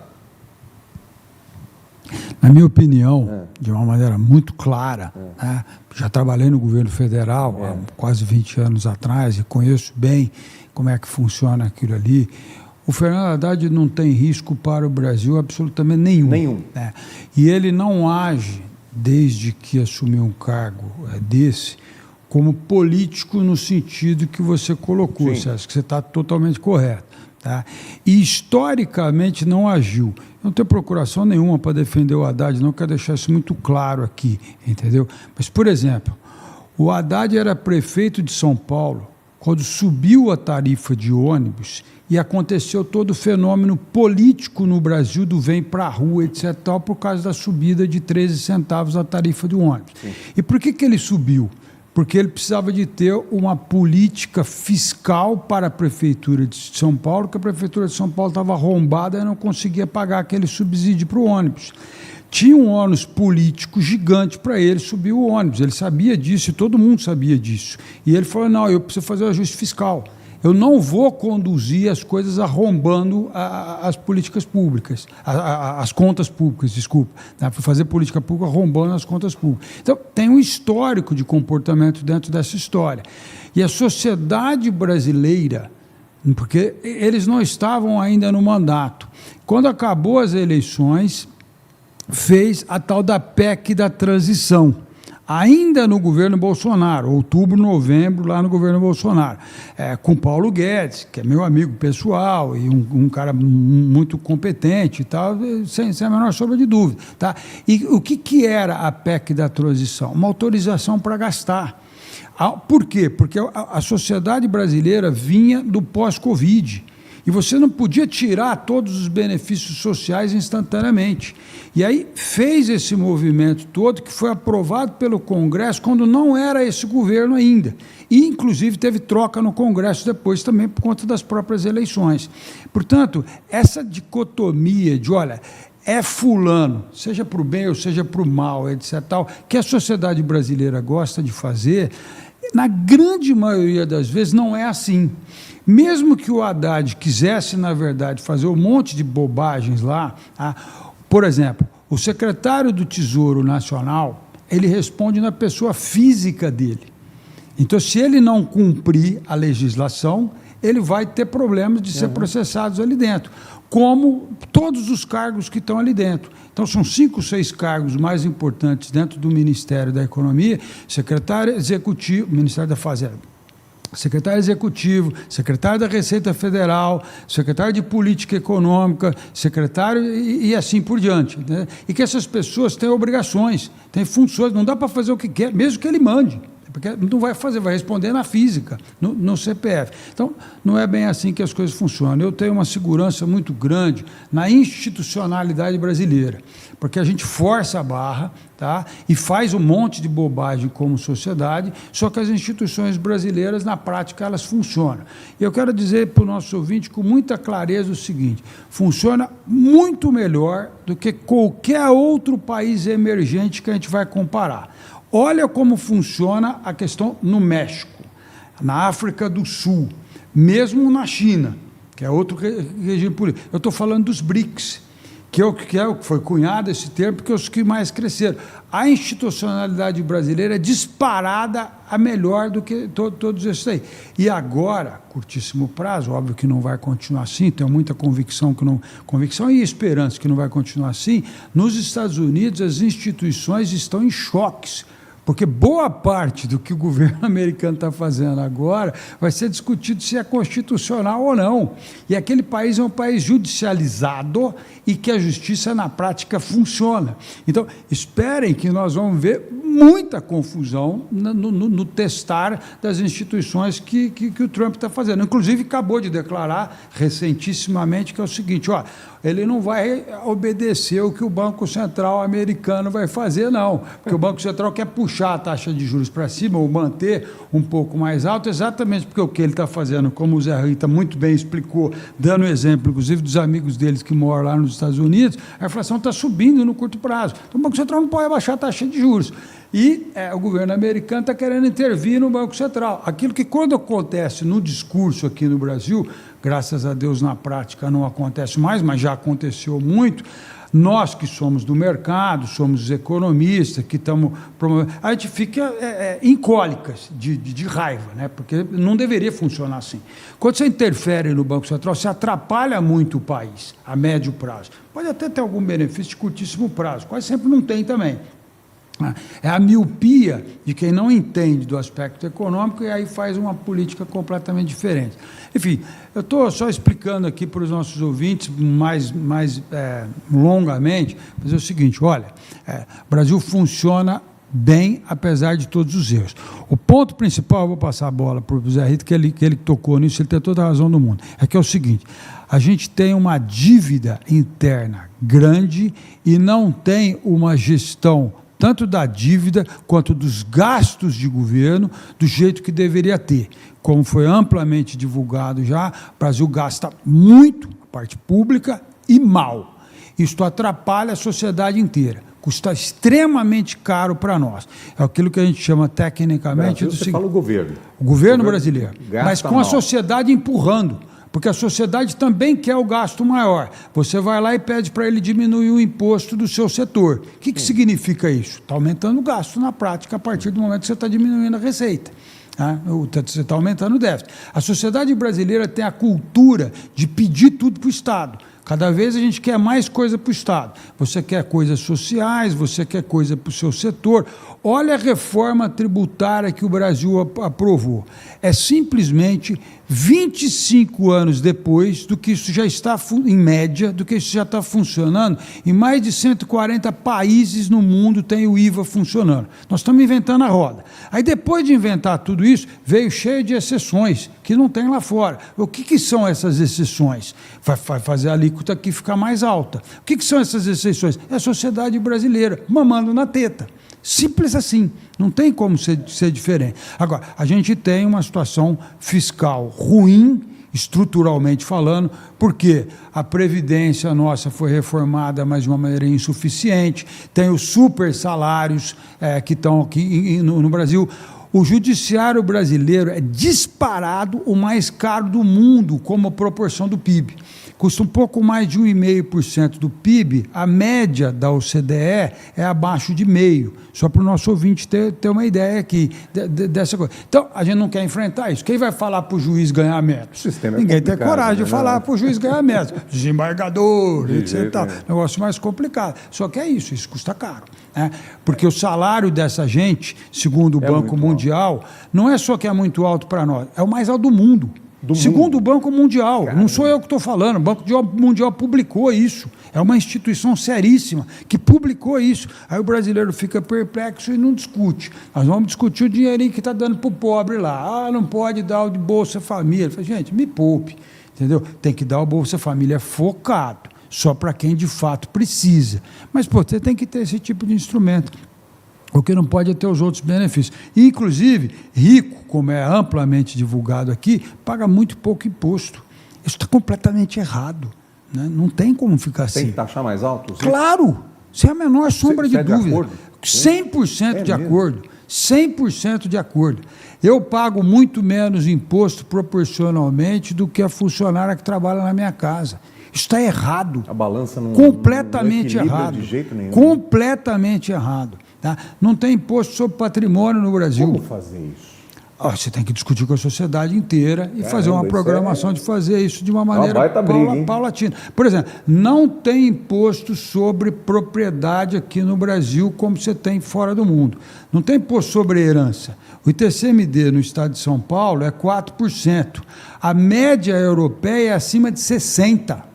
Na minha opinião, de uma maneira muito clara, né, já trabalhei no governo federal há quase 20 anos atrás e conheço bem como é que funciona aquilo ali. O Fernando Haddad não tem risco para o Brasil absolutamente nenhum. Né? E ele não age, desde que assumiu um cargo desse, como político no sentido que você colocou, César, que você está totalmente correto. Tá? E historicamente não agiu. Não tem procuração nenhuma para defender o Haddad, não quero deixar isso muito claro aqui, entendeu? Mas, por exemplo, o Haddad era prefeito de São Paulo quando subiu a tarifa de ônibus e aconteceu todo o fenômeno político no Brasil do vem para a rua, etc., por causa da subida de 13 centavos a tarifa de ônibus. Sim. E por que ele subiu? Porque ele precisava de ter uma política fiscal para a Prefeitura de São Paulo, que a Prefeitura de São Paulo estava arrombada e não conseguia pagar aquele subsídio para o ônibus. tinha um ônus político gigante para ele subir o ônibus. Ele sabia disso e todo mundo sabia disso. E ele falou, não, eu preciso fazer o ajuste fiscal. Eu não vou conduzir as coisas arrombando as políticas públicas, as contas públicas, desculpa. Para fazer política pública arrombando as contas públicas. Então, tem um histórico de comportamento dentro dessa história. E a sociedade brasileira, porque eles não estavam ainda no mandato, quando acabou as eleições, fez a tal da PEC da transição. Ainda no governo Bolsonaro, outubro, novembro, lá no governo Bolsonaro, com Paulo Guedes, que é meu amigo pessoal e um cara muito competente e tal, sem a menor sombra de dúvida. Tá? E o que era a PEC da transição? Uma autorização para gastar. Por quê? Porque a sociedade brasileira vinha do pós-Covid. E você não podia tirar todos os benefícios sociais instantaneamente. E aí fez esse movimento todo, que foi aprovado pelo Congresso quando não era esse governo ainda. E, inclusive, teve troca no Congresso depois também por conta das próprias eleições. Portanto, essa dicotomia de, olha, é fulano, seja para o bem ou seja para o mal, etc., tal, que a sociedade brasileira gosta de fazer, na grande maioria das vezes não é assim. Mesmo que o Haddad quisesse, na verdade, fazer um monte de bobagens lá, por exemplo, o secretário do Tesouro Nacional, ele responde na pessoa física dele. Então, se ele não cumprir a legislação, ele vai ter problemas de ser processado ali dentro, como todos os cargos que estão ali dentro. Então, são 5, 6 cargos mais importantes dentro do Ministério da Economia, secretário executivo, Ministério da Fazenda, secretário executivo, secretário da Receita Federal, secretário de Política Econômica, secretário e assim por diante. Né? E que essas pessoas têm obrigações, têm funções, não dá para fazer o que quer, mesmo que ele mande. Porque não vai fazer, vai responder na física, no CPF. Então, não é bem assim que as coisas funcionam. Eu tenho uma segurança muito grande na institucionalidade brasileira, porque a gente força a barra, tá? E faz um monte de bobagem como sociedade, só que as instituições brasileiras, na prática, elas funcionam. E eu quero dizer para o nosso ouvinte com muita clareza o seguinte, funciona muito melhor do que qualquer outro país emergente que a gente vai comparar. Olha como funciona a questão no México, na África do Sul, mesmo na China, que é outro regime político. Eu estou falando dos BRICS, que foi cunhado esse termo, porque é os que mais cresceram. A institucionalidade brasileira é disparada a melhor do que todos esses aí. E agora, curtíssimo prazo, óbvio que não vai continuar assim, tenho muita convicção e esperança que não vai continuar assim, nos Estados Unidos as instituições estão em choques, porque boa parte do que o governo americano está fazendo agora vai ser discutido se é constitucional ou não. E aquele país é um país judicializado e que a justiça, na prática, funciona. Então, esperem que nós vamos ver muita confusão no testar das instituições que o Trump está fazendo. Inclusive, acabou de declarar recentissimamente que é o seguinte, ele não vai obedecer o que o Banco Central americano vai fazer, não. Porque o Banco Central quer puxar a taxa de juros para cima ou manter um pouco mais alto, exatamente porque o que ele está fazendo, como o Zé Rita muito bem explicou, dando exemplo, inclusive, dos amigos deles que moram lá nos Estados Unidos, a inflação está subindo no curto prazo. Então, o Banco Central não pode abaixar a taxa de juros. E o governo americano está querendo intervir no Banco Central. Aquilo que, quando acontece no discurso aqui no Brasil, graças a Deus, na prática não acontece mais, mas já aconteceu muito, nós que somos do mercado, somos economistas, que estamos promovendo, a gente fica em cólicas de raiva, né? Porque não deveria funcionar assim. Quando você interfere no Banco Central, você atrapalha muito o país a médio prazo. Pode até ter algum benefício de curtíssimo prazo, quase sempre não tem também. É a miopia de quem não entende do aspecto econômico e aí faz uma política completamente diferente. Enfim, eu estou só explicando aqui para os nossos ouvintes mais longamente, mas é o seguinte, olha, o Brasil funciona bem, apesar de todos os erros. O ponto principal, eu vou passar a bola para o Zé Rita, que ele tocou nisso, ele tem toda a razão do mundo, é que é o seguinte, a gente tem uma dívida interna grande e não tem uma gestão tanto da dívida quanto dos gastos de governo, do jeito que deveria ter. Como foi amplamente divulgado já, o Brasil gasta muito, a parte pública, e mal. Isso atrapalha a sociedade inteira. Custa extremamente caro para nós. É aquilo que a gente chama tecnicamente... Você fala o governo. O governo brasileiro. Mas com mal. a sociedade empurrando. Porque a sociedade também quer o gasto maior. Você vai lá e pede para ele diminuir o imposto do seu setor. O que significa isso? Está aumentando o gasto na prática a partir do momento que você está diminuindo a receita. Você está aumentando o déficit. A sociedade brasileira tem a cultura de pedir tudo para o Estado. Cada vez a gente quer mais coisa para o Estado. Você quer coisas sociais, você quer coisa para o seu setor. Olha a reforma tributária que o Brasil aprovou. É simplesmente 25 anos depois do que isso já está, em média, do que isso já está funcionando. Em mais de 140 países no mundo tem o IVA funcionando. Nós estamos inventando a roda. Aí depois de inventar tudo isso, veio cheio de exceções, que não tem lá fora. O que são essas exceções? Vai fazer a alíquota aqui ficar mais alta. O que são essas exceções? É a sociedade brasileira mamando na teta. Simples assim, não tem como ser diferente. Agora, a gente tem uma situação fiscal ruim, estruturalmente falando, porque a Previdência nossa foi reformada, mas de uma maneira insuficiente, tem os super salários que estão aqui no Brasil. O judiciário brasileiro é disparado o mais caro do mundo como proporção do PIB. Custa um pouco mais de 1,5% do PIB, a média da OCDE é abaixo de 0,5%. Só para o nosso ouvinte ter uma ideia aqui dessa coisa. Então, a gente não quer enfrentar isso. Quem vai falar para o juiz ganhar menos? Ninguém tem coragem de falar para o juiz ganhar menos. Desembargador, etc. Negócio mais complicado. Só que é isso custa caro. Porque o salário dessa gente, segundo o Banco Mundial, não é só que é muito alto para nós, é o mais alto do mundo. Segundo o Banco Mundial, não sou eu que estou falando, o Banco Mundial publicou isso, é uma instituição seríssima que publicou isso. Aí o brasileiro fica perplexo e não discute. Nós vamos discutir o dinheirinho que está dando para o pobre lá. Não pode dar o de Bolsa Família. Falo, gente, me poupe, entendeu? Tem que dar o Bolsa Família focado, só para quem de fato precisa. Mas, você tem que ter esse tipo de instrumento. O que não pode é ter os outros benefícios. E, inclusive, rico, como é amplamente divulgado aqui, paga muito pouco imposto. Isso está completamente errado. Né? Não tem como ficar assim. Tem que taxar mais alto? Claro! Sem a menor sombra de dúvida. De acordo? 100% de acordo. 100% de acordo. Eu pago muito menos imposto proporcionalmente do que a funcionária que trabalha na minha casa. Isso está errado. A balança não completamente não errado. De jeito nenhum. Completamente errado. Tá? Não tem imposto sobre patrimônio no Brasil. Como fazer isso? Você tem que discutir com a sociedade inteira e fazer uma programação de fazer isso de uma maneira paulatina. Por exemplo, não tem imposto sobre propriedade aqui no Brasil como você tem fora do mundo. Não tem imposto sobre herança. O ITCMD no estado de São Paulo é 4%. A média europeia é acima de 60%.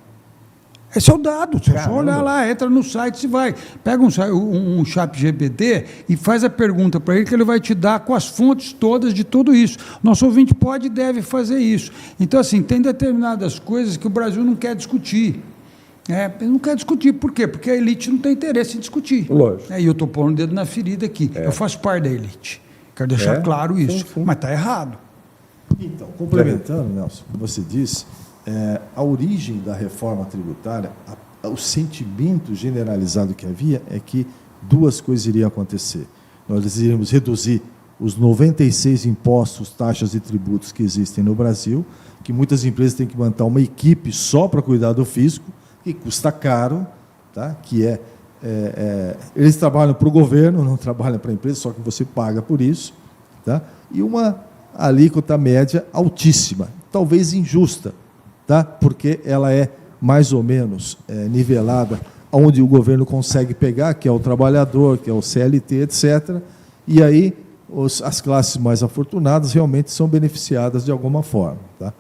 Esse é o dado, você só olhar lá, entra no site e vai. Pega um chat GPT e faz a pergunta para ele que ele vai te dar com as fontes todas de tudo isso. Nosso ouvinte pode e deve fazer isso. Então, assim, tem determinadas coisas que o Brasil não quer discutir. Ele não quer discutir. Por quê? Porque a elite não tem interesse em discutir. Lógico. E eu estou pondo o dedo na ferida aqui. Eu faço parte da elite. Quero deixar claro isso. Sim. Mas está errado. Então, complementando, Nelson, o que você disse... a origem da reforma tributária, o sentimento generalizado que havia é que duas coisas iriam acontecer. Nós iríamos reduzir os 96 impostos, taxas e tributos que existem no Brasil, que muitas empresas têm que montar uma equipe só para cuidar do fisco, que custa caro, tá? Eles trabalham para o governo, não trabalham para a empresa, só que você paga por isso, tá? E uma alíquota média altíssima, talvez injusta, tá? Porque ela é mais ou menos nivelada onde o governo consegue pegar, que é o trabalhador, que é o CLT, etc. E aí as classes mais afortunadas realmente são beneficiadas de alguma forma. Tá?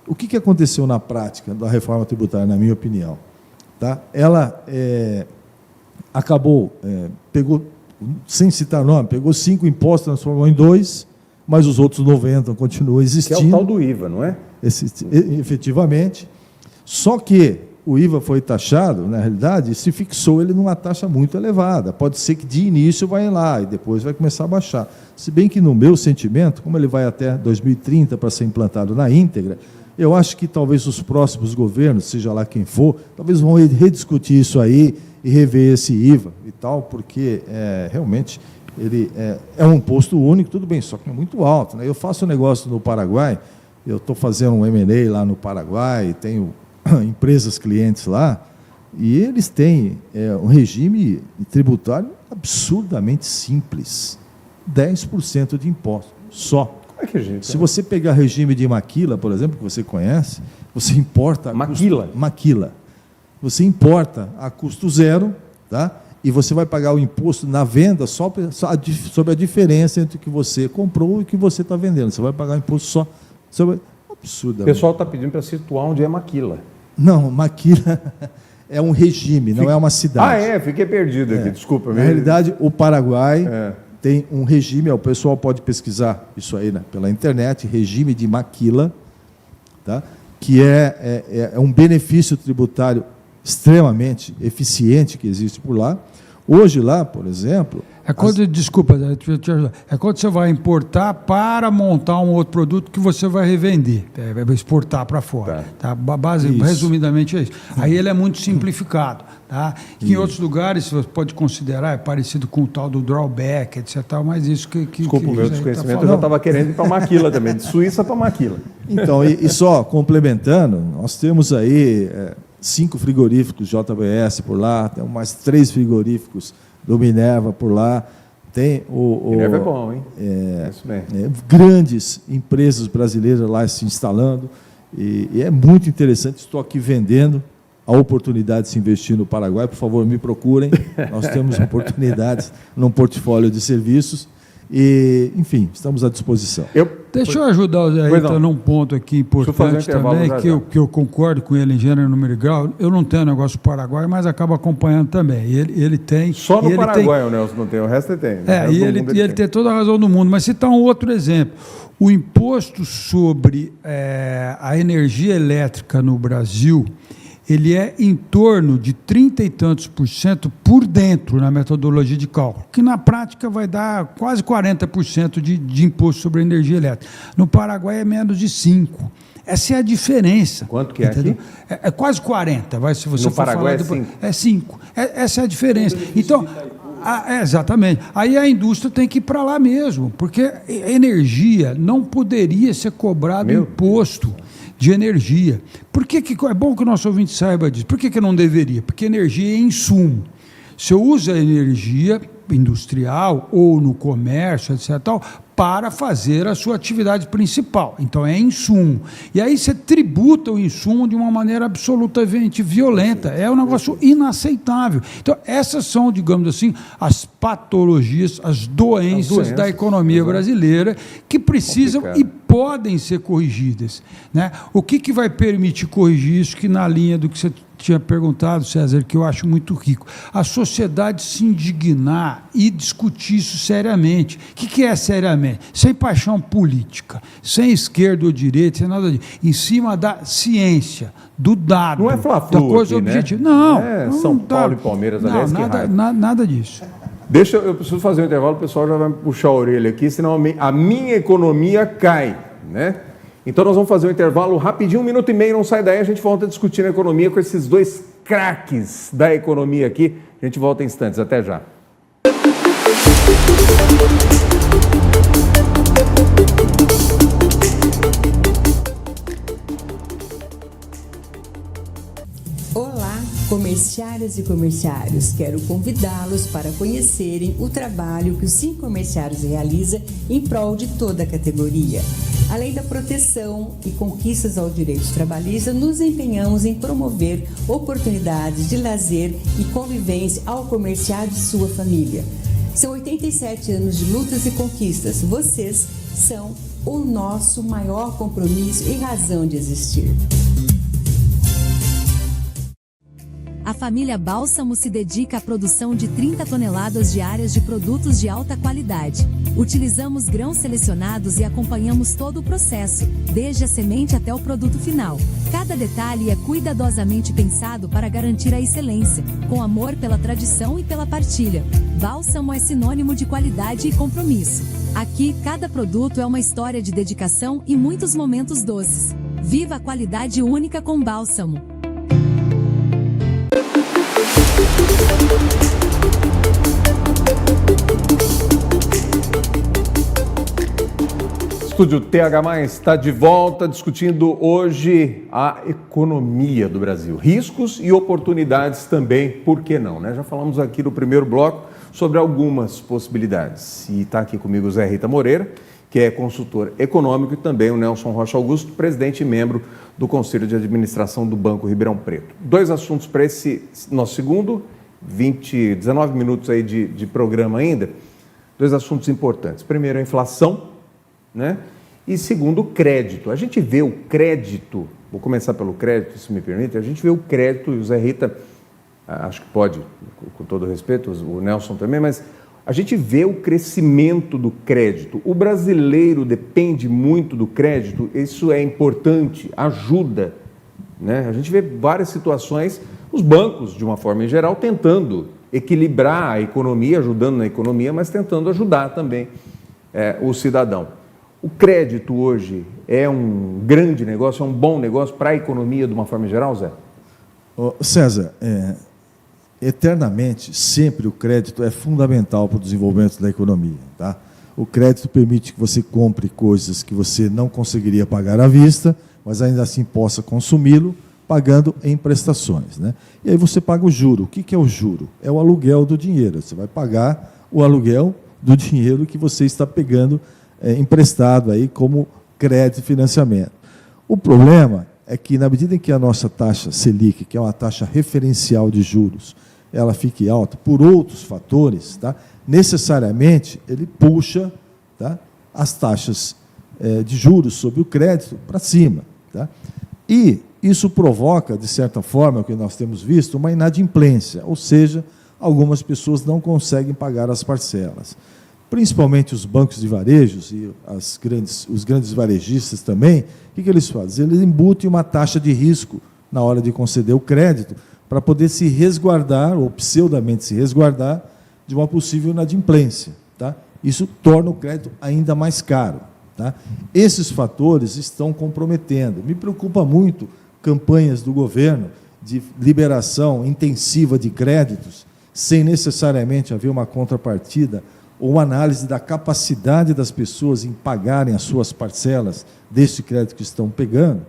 O que aconteceu na prática da reforma tributária, na minha opinião? Tá? Ela acabou, pegou, sem citar nome, pegou 5 impostos, transformou em 2, mas os outros 90 continuam existindo. Que é o tal do IVA, não é? Efetivamente. Só que o IVA foi taxado, na realidade, se fixou ele numa taxa muito elevada. Pode ser que de início vai lá e depois vai começar a baixar. Se bem que no meu sentimento, como ele vai até 2030 para ser implantado na íntegra, Eu acho que talvez os próximos governos, seja lá quem for, talvez vão rediscutir isso aí e rever esse IVA e tal, porque realmente ele é um imposto único, tudo bem, só que é muito alto, né? Eu faço um negócio no Paraguai, eu estou fazendo um M&A lá no Paraguai, tenho empresas clientes lá, e eles têm um regime tributário absurdamente simples, 10% de imposto, só. Se você pegar regime de maquila, por exemplo, que você conhece, você importa... Maquila. Você importa a custo zero, tá? E você vai pagar o imposto na venda só sobre a diferença entre o que você comprou e o que você está vendendo. Você vai pagar o imposto só sobre... Absurdamente. O pessoal está pedindo para situar onde é Maquila. Não, Maquila é um regime, não é uma cidade. Fiquei perdido aqui, desculpa. Na realidade, o Paraguai... tem um regime, o pessoal pode pesquisar isso aí, né, pela internet, regime de Maquila, tá, que é um benefício tributário extremamente eficiente que existe por lá. Hoje lá, por exemplo... Desculpa, deixa eu te ajudar. É quando você vai importar para montar um outro produto que você vai revender, vai exportar para fora. Tá? Resumidamente é isso. Aí ele é muito simplificado. Tá? Em outros lugares, você pode considerar, é parecido com o tal do drawback, etc. Mas isso que desculpa o meu desconhecimento, eu já estava querendo ir para Maquila também, de Suíça para Maquila. Então, e só complementando, nós temos aí 5 frigoríficos JBS por lá, temos mais 3 frigoríficos do Minerva por lá, tem Minerva é bom, hein? Isso mesmo. Grandes empresas brasileiras lá se instalando, e é muito interessante. Estou aqui vendendo a oportunidade de se investir no Paraguai. Por favor, me procurem, nós temos oportunidades num portfólio de serviços, e, enfim, estamos à disposição. Deixa eu ajudar o Zé Rita num ponto aqui importante também, que eu concordo com ele em gênero, número e grau. Eu não tenho negócio do Paraguai, mas acabo acompanhando também. Ele tem... Só no Paraguai o Nelson não tem, o resto ele tem. Ele tem toda a razão do mundo. Mas citar um outro exemplo. O imposto sobre a energia elétrica no Brasil, ele é em torno de 30 e tantos % por dentro na metodologia de cálculo, que na prática vai dar quase 40% de imposto sobre a energia elétrica. No Paraguai é menos de 5%. Essa é a diferença. Quanto que é aqui? É quase 40%. Se você no Paraguai é 5%? É 5%. Essa é a diferença. Então... exatamente. Aí a indústria tem que ir para lá mesmo, porque a energia não poderia ser cobrado imposto de energia. Por que é bom que o nosso ouvinte saiba disso? Por que não deveria? Porque energia é insumo. Se eu uso a energia industrial ou no comércio, etc., para fazer a sua atividade principal. Então, é insumo. E aí você tributa o insumo de uma maneira absolutamente violenta. É um negócio inaceitável. Então, essas são, digamos assim, as patologias, as doenças da economia brasileira que precisam e podem ser corrigidas. Né? O que vai permitir corrigir isso, que na linha do que você tinha perguntado, César, que eu acho muito rico, a sociedade se indignar e discutir isso seriamente. O que é seriamente? Sem paixão política, sem esquerda ou direita, sem nada disso. Em cima da ciência, do dado, não é da coisa aqui, objetiva. Né? Não, São Paulo e Palmeiras, aliás, nada disso. Eu preciso fazer um intervalo, o pessoal já vai me puxar a orelha aqui, senão a minha economia cai, né? Então nós vamos fazer um intervalo rapidinho, 1 minuto e meio, não sai daí, a gente volta discutindo a economia com esses 2 craques da economia aqui. A gente volta em instantes, até já. Olá, comerciárias e comerciários. Quero convidá-los para conhecerem o trabalho que o Sim Comerciários realiza em prol de toda a categoria. Além da proteção e conquistas aos direitos trabalhistas, nos empenhamos em promover oportunidades de lazer e convivência ao comerciário e sua família. São 87 anos de lutas e conquistas. Vocês são o nosso maior compromisso e razão de existir. A família Bálsamo se dedica à produção de 30 toneladas diárias de produtos de alta qualidade. Utilizamos grãos selecionados e acompanhamos todo o processo, desde a semente até o produto final. Cada detalhe é cuidadosamente pensado para garantir a excelência, com amor pela tradição e pela partilha. Bálsamo é sinônimo de qualidade e compromisso. Aqui, cada produto é uma história de dedicação e muitos momentos doces. Viva a qualidade única com Bálsamo. Estúdio TH+, está de volta discutindo hoje a economia do Brasil. Riscos e oportunidades também, por que não, né? Já falamos aqui no primeiro bloco sobre algumas possibilidades. E está aqui comigo o Zé Rita Moreira, que é consultor econômico, e também o Nelson Rocha Augusto, presidente e membro do Conselho de Administração do Banco Ribeirão Preto. Dois assuntos para esse nosso segundo, 19 minutos aí de programa ainda. Dois assuntos importantes. Primeiro, a inflação, né? E segundo, o crédito. A gente vê o crédito, vou começar pelo crédito, se me permite, a gente vê o crédito, e o Zé Rita, acho que pode, com todo respeito, o Nelson também, mas a gente vê o crescimento do crédito. O brasileiro depende muito do crédito, isso é importante, ajuda, né? A gente vê várias situações, os bancos, de uma forma em geral, tentando equilibrar a economia, ajudando na economia, mas tentando ajudar também o cidadão. O crédito hoje é um grande negócio, é um bom negócio para a economia de uma forma geral, Zé? César, eternamente, sempre o crédito é fundamental para o desenvolvimento da economia. Tá? O crédito permite que você compre coisas que você não conseguiria pagar à vista, mas ainda assim possa consumi-lo, pagando em prestações. Né? E aí você paga o juro. O que é o juro? É o aluguel do dinheiro. Você vai pagar o aluguel do dinheiro que você está pegando emprestado aí como crédito e financiamento. O problema é que, na medida em que a nossa taxa Selic, que é uma taxa referencial de juros, ela fique alta por outros fatores, tá? Necessariamente ele puxa, tá, as taxas de juros sobre o crédito para cima. Tá? E isso provoca, de certa forma, o que nós temos visto, uma inadimplência, ou seja, algumas pessoas não conseguem pagar as parcelas. Principalmente os bancos de varejos e os grandes varejistas também, o que eles fazem? Eles embutem uma taxa de risco na hora de conceder o crédito para poder se resguardar, ou pseudamente se resguardar, de uma possível inadimplência. Tá? Isso torna o crédito ainda mais caro. Tá? Esses fatores estão comprometendo. Me preocupa muito campanhas do governo de liberação intensiva de créditos, sem necessariamente haver uma contrapartida ou análise da capacidade das pessoas em pagarem as suas parcelas desse crédito que estão pegando.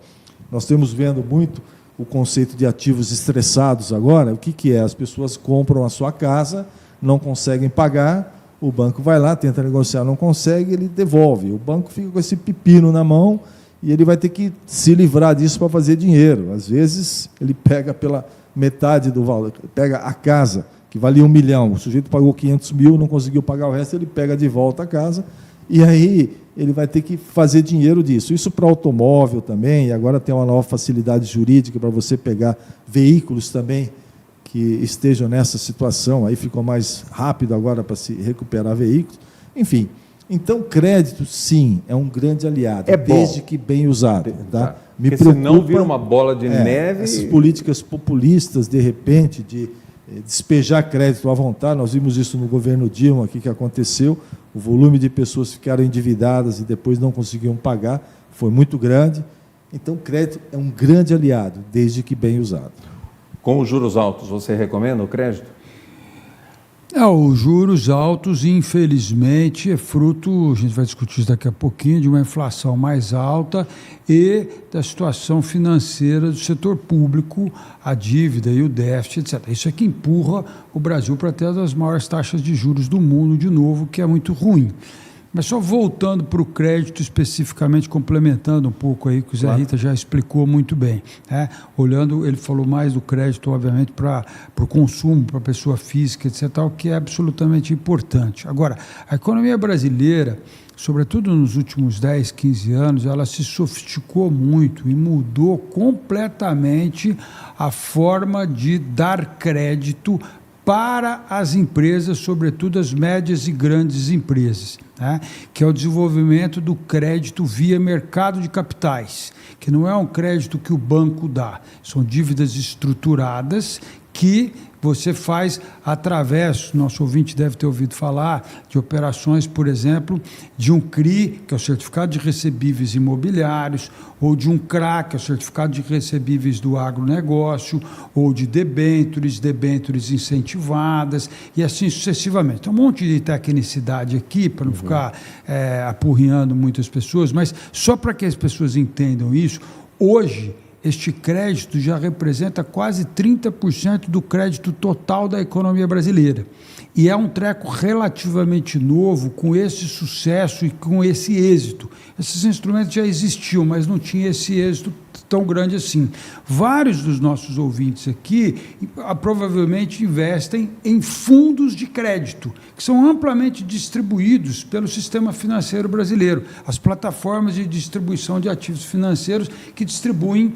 Nós estamos vendo muito o conceito de ativos estressados agora. O que é? As pessoas compram a sua casa, não conseguem pagar, o banco vai lá, tenta negociar, não consegue, ele devolve. O banco fica com esse pepino na mão e ele vai ter que se livrar disso para fazer dinheiro. Às vezes, ele pega pela metade do valor, pega a casa, que valia 1 milhão, o sujeito pagou 500 mil, não conseguiu pagar o resto, ele pega de volta a casa, e aí ele vai ter que fazer dinheiro disso. Isso para automóvel também, e agora tem uma nova facilidade jurídica para você pegar veículos também que estejam nessa situação, aí ficou mais rápido agora para se recuperar veículos. Enfim, então crédito, sim, é um grande aliado, desde que bem usado. Tá? Me preocupa, senão vira uma bola de neve. Essas políticas populistas, de repente, de despejar crédito à vontade, nós vimos isso no governo Dilma, aqui que aconteceu, o volume de pessoas ficaram endividadas e depois não conseguiam pagar, foi muito grande. Então, crédito é um grande aliado, desde que bem usado. Com os juros altos, você recomenda o crédito? Os juros altos, infelizmente, é fruto, a gente vai discutir isso daqui a pouquinho, de uma inflação mais alta e da situação financeira do setor público, a dívida e o déficit, etc. Isso é que empurra o Brasil para ter as maiores taxas de juros do mundo, de novo, que é muito ruim. Mas só voltando para o crédito especificamente, complementando um pouco aí, que o Zé Rita já explicou muito bem. Né? Olhando, ele falou mais do crédito, obviamente, para o consumo, para a pessoa física, etc., o que é absolutamente importante. Agora, a economia brasileira, sobretudo nos últimos 10, 15 anos, ela se sofisticou muito e mudou completamente a forma de dar crédito para as empresas, sobretudo as médias e grandes empresas, né? Que é o desenvolvimento do crédito via mercado de capitais, que não é um crédito que o banco dá, são dívidas estruturadas que você faz através, nosso ouvinte deve ter ouvido falar, de operações, por exemplo, de um CRI, que é o Certificado de Recebíveis Imobiliários, ou de um CRA, que é o Certificado de Recebíveis do Agronegócio, ou de debêntures incentivadas, e assim sucessivamente. Tem um monte de tecnicidade aqui, para não ficar apurrinhando muitas pessoas, mas só para que as pessoas entendam isso, hoje, este crédito já representa quase 30% do crédito total da economia brasileira. E é um treco relativamente novo, com esse sucesso e com esse êxito. Esses instrumentos já existiam, mas não tinha esse êxito tão grande assim. Vários dos nossos ouvintes aqui provavelmente investem em fundos de crédito, que são amplamente distribuídos pelo sistema financeiro brasileiro, as plataformas de distribuição de ativos financeiros que distribuem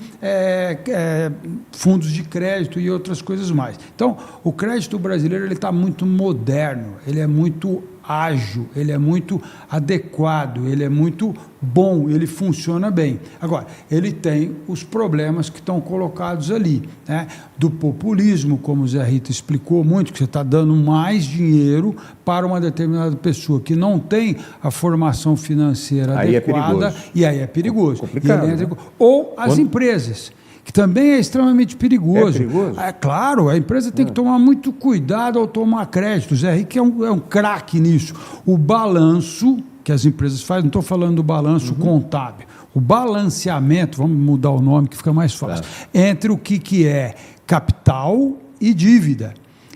fundos de crédito e outras coisas mais. Então, o crédito brasileiro ele está muito moderno, ele é muito ágil, ele é muito adequado, ele é muito bom, ele funciona bem. Agora, ele tem os problemas que estão colocados ali, né? Do populismo, como o Zé Rita explicou muito, que você está dando mais dinheiro para uma determinada pessoa que não tem a formação financeira adequada, e aí é perigoso. Complicado, né? Ou as empresas, que também é extremamente perigoso. É perigoso? É claro, a empresa tem que tomar muito cuidado ao tomar crédito. O Zé Henrique é um craque nisso. O balanço que as empresas fazem, não estou falando do balanço contábil, o balanceamento, vamos mudar o nome que fica mais fácil, entre o que é capital e dívida.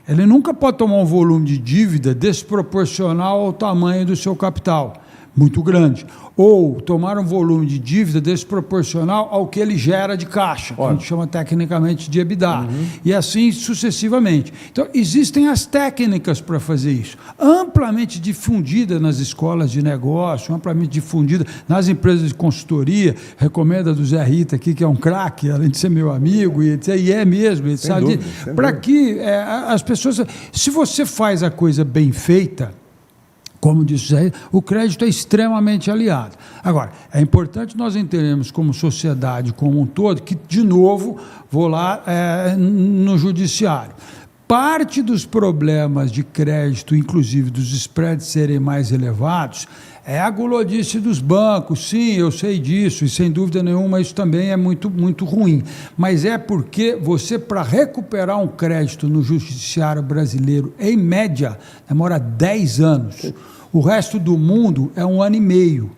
Ele nunca pode tomar um volume de dívida desproporcional ao tamanho do seu capital, muito grande, ou tomar um volume de dívida desproporcional ao que ele gera de caixa, que a gente chama tecnicamente de EBITDA, e assim sucessivamente. Então, existem as técnicas para fazer isso, amplamente difundida nas escolas de negócio, amplamente difundida nas empresas de consultoria, recomenda do Zé Rita aqui, que é um craque, além de ser meu amigo, e é mesmo, ele sabe, para que as pessoas, se você faz a coisa bem feita, como disse o Zé, o crédito é extremamente aliado. Agora, é importante nós entendermos como sociedade como um todo, que, de novo, vou lá no judiciário. Parte dos problemas de crédito, inclusive dos spreads serem mais elevados, é a gulodice dos bancos, sim, eu sei disso, e sem dúvida nenhuma isso também é muito, muito ruim. Mas é porque você, para recuperar um crédito no judiciário brasileiro, em média, demora 10 anos. O resto do mundo é 1 ano e meio.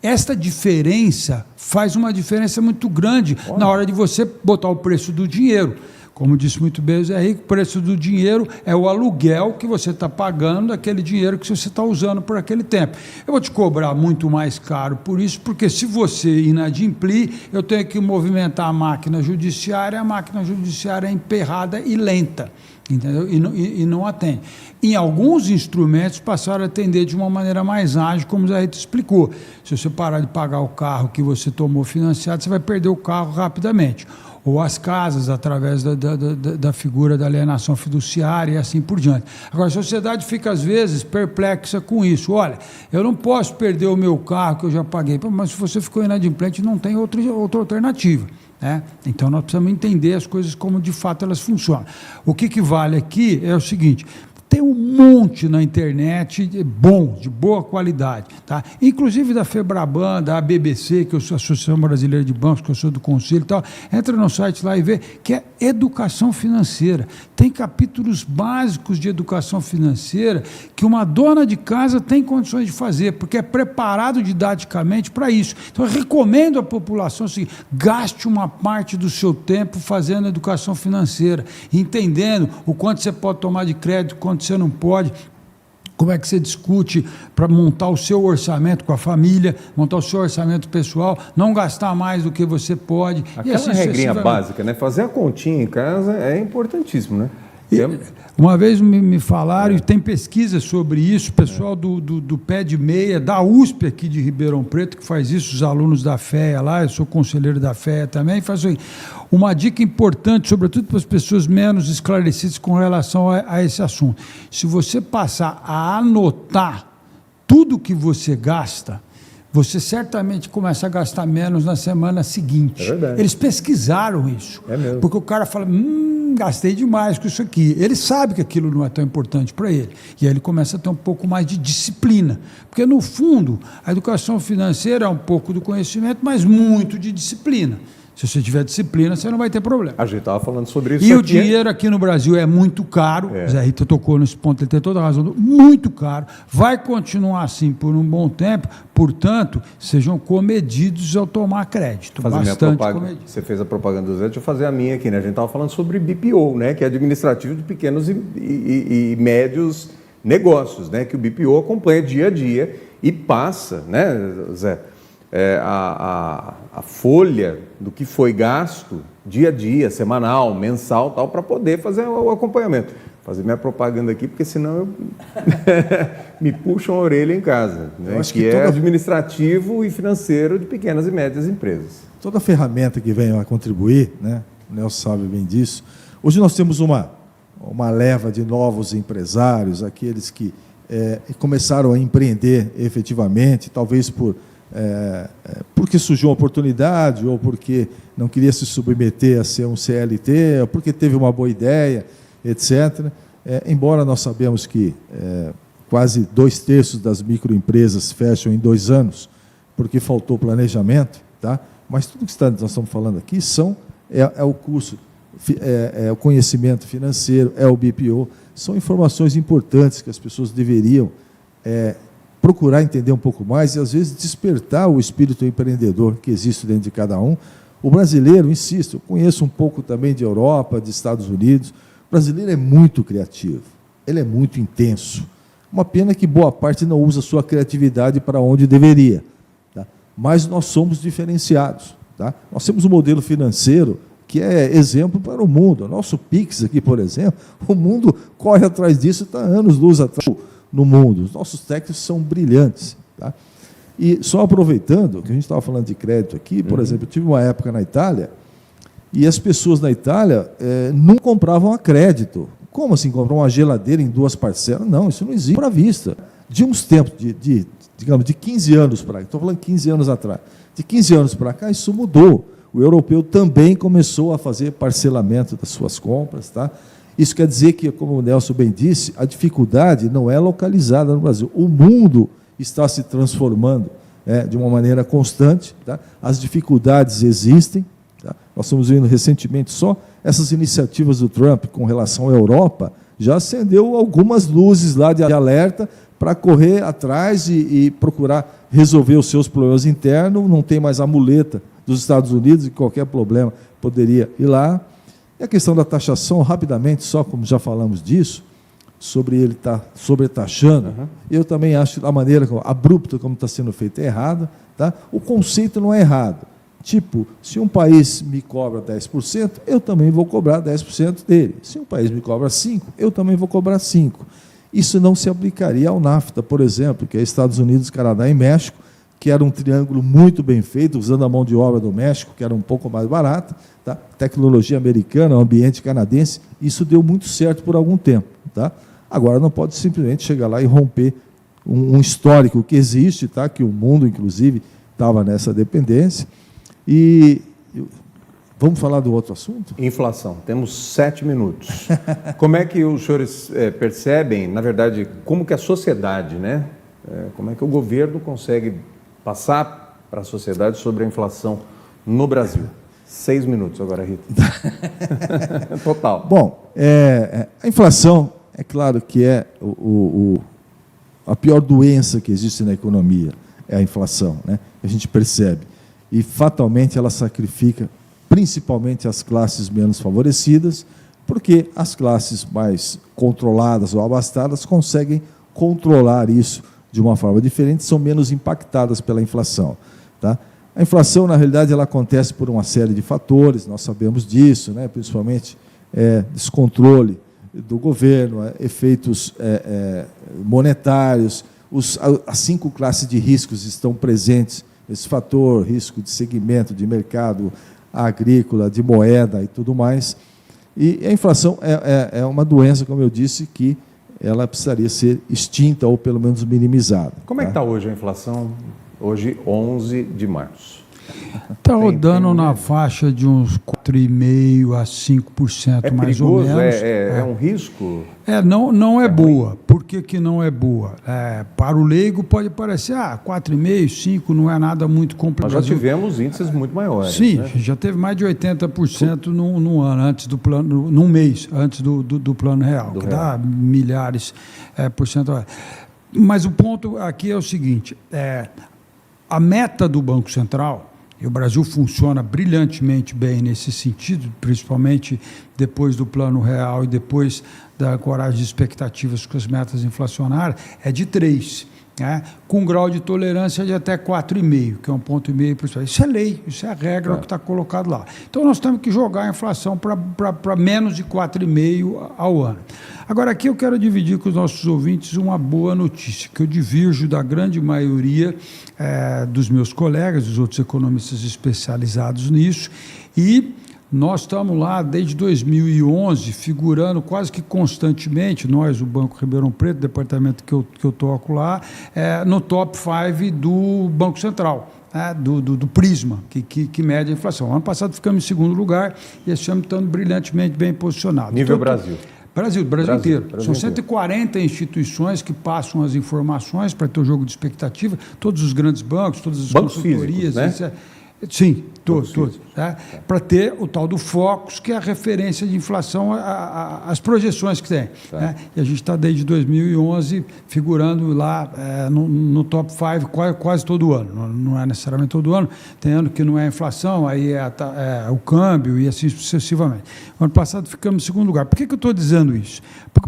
Esta diferença faz uma diferença muito grande na hora de você botar o preço do dinheiro. Como disse muito bem o Zé Henrique, o preço do dinheiro é o aluguel que você está pagando daquele dinheiro que você está usando por aquele tempo. Eu vou te cobrar muito mais caro por isso, porque se você inadimplir, eu tenho que movimentar a máquina judiciária é emperrada e lenta, entendeu? E não atende. Em alguns instrumentos passaram a atender de uma maneira mais ágil, como o Zé Rita explicou. Se você parar de pagar o carro que você tomou financiado, você vai perder o carro rapidamente. Ou as casas, através da figura da alienação fiduciária e assim por diante. Agora, a sociedade fica, às vezes, perplexa com isso. Olha, eu não posso perder o meu carro que eu já paguei, mas se você ficou inadimplente, não tem outra alternativa, né? Então, nós precisamos entender as coisas como, de fato, elas funcionam. O que vale aqui é o seguinte: tem um monte na internet de boa qualidade, tá? Inclusive da FEBRABAN, da ABBC, que eu sou a Associação Brasileira de Bancos, que eu sou do Conselho e tal. Entra no site lá e vê que é educação financeira. Tem capítulos básicos de educação financeira que uma dona de casa tem condições de fazer, porque é preparado didaticamente para isso. Então, eu recomendo à população assim, gaste uma parte do seu tempo fazendo educação financeira, entendendo o quanto você pode tomar de crédito, quanto você não pode, como é que você discute para montar o seu orçamento com a família, montar o seu orçamento pessoal, não gastar mais do que você pode. Aquela assim, regrinha básica, né? Fazer a continha em casa é importantíssimo, né? Uma vez me falaram, e tem pesquisa sobre isso, o pessoal do Pé de Meia, da USP aqui de Ribeirão Preto, que faz isso, os alunos da FEA lá, eu sou conselheiro da FEA também, faz uma dica importante, sobretudo para as pessoas menos esclarecidas com relação a esse assunto. Se você passar a anotar tudo que você gasta, você certamente começa a gastar menos na semana seguinte. É verdade. Eles pesquisaram isso. É mesmo. Porque o cara fala, gastei demais com isso aqui. Ele sabe que aquilo não é tão importante para ele. E aí ele começa a ter um pouco mais de disciplina. Porque, no fundo, a educação financeira é um pouco do conhecimento, mas muito de disciplina. Se você tiver disciplina, você não vai ter problema. A gente estava falando sobre isso E o aqui. dinheiro aqui no Brasil é muito caro. Zé Rita tocou nesse ponto, ele tem toda a razão. Muito caro. Vai continuar assim por um bom tempo. Portanto, sejam comedidos ao tomar crédito. Fazer minha Bastante propaganda. comedidos. Você fez a propaganda do Zé, deixa eu fazer a minha aqui, né? A gente estava falando sobre BPO, né? Que é administrativo de pequenos e médios negócios, né? Que o BPO acompanha dia a dia e passa, né, Zé? A folha do que foi gasto dia a dia, semanal, mensal, tal, para poder fazer o acompanhamento. Fazer minha propaganda aqui, porque senão eu me puxam a orelha em casa, né? Que é administrativo e financeiro de pequenas e médias empresas. Toda ferramenta que venha a contribuir, né? O Nelson sabe bem disso. Hoje nós temos uma leva de novos empresários, aqueles que começaram a empreender efetivamente, talvez porque surgiu uma oportunidade, ou porque não queria se submeter a ser um CLT, ou porque teve uma boa ideia, etc. Embora nós sabemos que quase 2/3 das microempresas fecham em 2 anos, porque faltou planejamento, tá? Mas tudo que nós estamos falando aqui é o curso, é o conhecimento financeiro, é o BPO, são informações importantes que as pessoas deveriam procurar entender um pouco mais e, às vezes, despertar o espírito empreendedor que existe dentro de cada um. O brasileiro, insisto, eu conheço um pouco também de Europa, de Estados Unidos. O brasileiro é muito criativo, ele é muito intenso. Uma pena que boa parte não usa a sua criatividade para onde deveria. Tá? Mas nós somos diferenciados. Tá? Nós temos um modelo financeiro que é exemplo para o mundo. O nosso Pix aqui, por exemplo, o mundo corre atrás disso, está anos-luz atrás no mundo. Os nossos técnicos são brilhantes. Tá? E só aproveitando, que a gente estava falando de crédito aqui, por exemplo, eu tive uma época na Itália, e as pessoas na Itália não compravam a crédito. Como assim, comprar uma geladeira em 2 parcelas? Não, isso não existe para vista. De uns tempos, digamos, de 15 anos para cá, estou falando 15 anos atrás, de 15 anos para cá, isso mudou. O europeu também começou a fazer parcelamento das suas compras. Tá? Isso quer dizer que, como o Nelson bem disse, a dificuldade não é localizada no Brasil. O mundo está se transformando de uma maneira constante. Tá? As dificuldades existem. Tá? Nós estamos vendo recentemente só essas iniciativas do Trump com relação à Europa, já acendeu algumas luzes lá de alerta para correr atrás e procurar resolver os seus problemas internos. Não tem mais a muleta dos Estados Unidos, e qualquer problema poderia ir lá. E a questão da taxação, rapidamente, só como já falamos disso, sobre ele estar sobretaxando, eu também acho que a maneira abrupta como está sendo feita é errada. Tá? O conceito não é errado. Tipo, se um país me cobra 10%, eu também vou cobrar 10% dele. Se um país me cobra 5%, eu também vou cobrar 5%. Isso não se aplicaria ao NAFTA, por exemplo, que é Estados Unidos, Canadá e México, que era um triângulo muito bem feito, usando a mão de obra do México, que era um pouco mais barata, tá? Tecnologia americana, ambiente canadense, isso deu muito certo por algum tempo. Tá? Agora não pode simplesmente chegar lá e romper um histórico que existe, tá? Que o mundo, inclusive, estava nessa dependência. E vamos falar do outro assunto? Inflação. Temos 7 minutos. Como é que os senhores percebem, na verdade, como que a sociedade, né? Como é que o governo consegue passar para a sociedade sobre a inflação no Brasil? 6 minutos agora, Rita. Total. Bom, a inflação, é claro que é a pior doença que existe na economia, é a inflação, né? A gente percebe. E, fatalmente, ela sacrifica principalmente as classes menos favorecidas, porque as classes mais controladas ou abastadas conseguem controlar isso de uma forma diferente, são menos impactadas pela inflação. Tá? A inflação, na realidade, ela acontece por uma série de fatores, nós sabemos disso, né? Principalmente descontrole do governo, efeitos monetários, as 5 classes de riscos estão presentes. Esse fator, risco de segmento, de mercado agrícola, de moeda e tudo mais. E a inflação é uma doença, como eu disse, que ela precisaria ser extinta ou pelo menos minimizada. Como é que está hoje a inflação? Hoje, 11 de março. Está rodando na faixa de uns 4,5% a 5%, mais ou menos. É um risco? Não é boa. Por que não é boa? Para o leigo pode parecer, 4,5%, 5% não é nada muito complexo. Nós já tivemos índices muito maiores. Sim, né? Já teve mais de 80% no ano, antes do plano, num mês, antes do plano real, que dá milhares percentuais. Mas o ponto aqui é o seguinte, a meta do Banco Central, e o Brasil funciona brilhantemente bem nesse sentido, principalmente depois do plano real e depois da coragem de expectativas com as metas inflacionárias, é de 3%. Com um grau de tolerância de até 4,5%, que é 1,5%. Isso é lei, isso é a regra que está colocado lá. Então, nós temos que jogar a inflação para menos de 4,5% ao ano. Agora, aqui eu quero dividir com os nossos ouvintes uma boa notícia, que eu divirjo da grande maioria dos meus colegas, dos outros economistas especializados nisso, e nós estamos lá desde 2011, figurando quase que constantemente, nós, o Banco Ribeirão Preto, departamento que eu toco lá, no top 5 do Banco Central, do Prisma, que mede a inflação. Ano passado ficamos em segundo lugar e esse ano estamos brilhantemente bem posicionados. Nível Brasil. Brasil inteiro. São 140 instituições que passam as informações para ter o jogo de expectativa, todos os grandes bancos, todas as consultorias, físicos, né? Sim, todos. Para ter o tal do Focus, que é a referência de inflação, as projeções que tem. Né? E a gente está desde 2011 figurando lá no top 5 quase todo ano. Não é necessariamente todo ano, tem ano que não é a inflação, aí é o câmbio e assim sucessivamente. Ano passado ficamos em segundo lugar. Por que eu estou dizendo isso?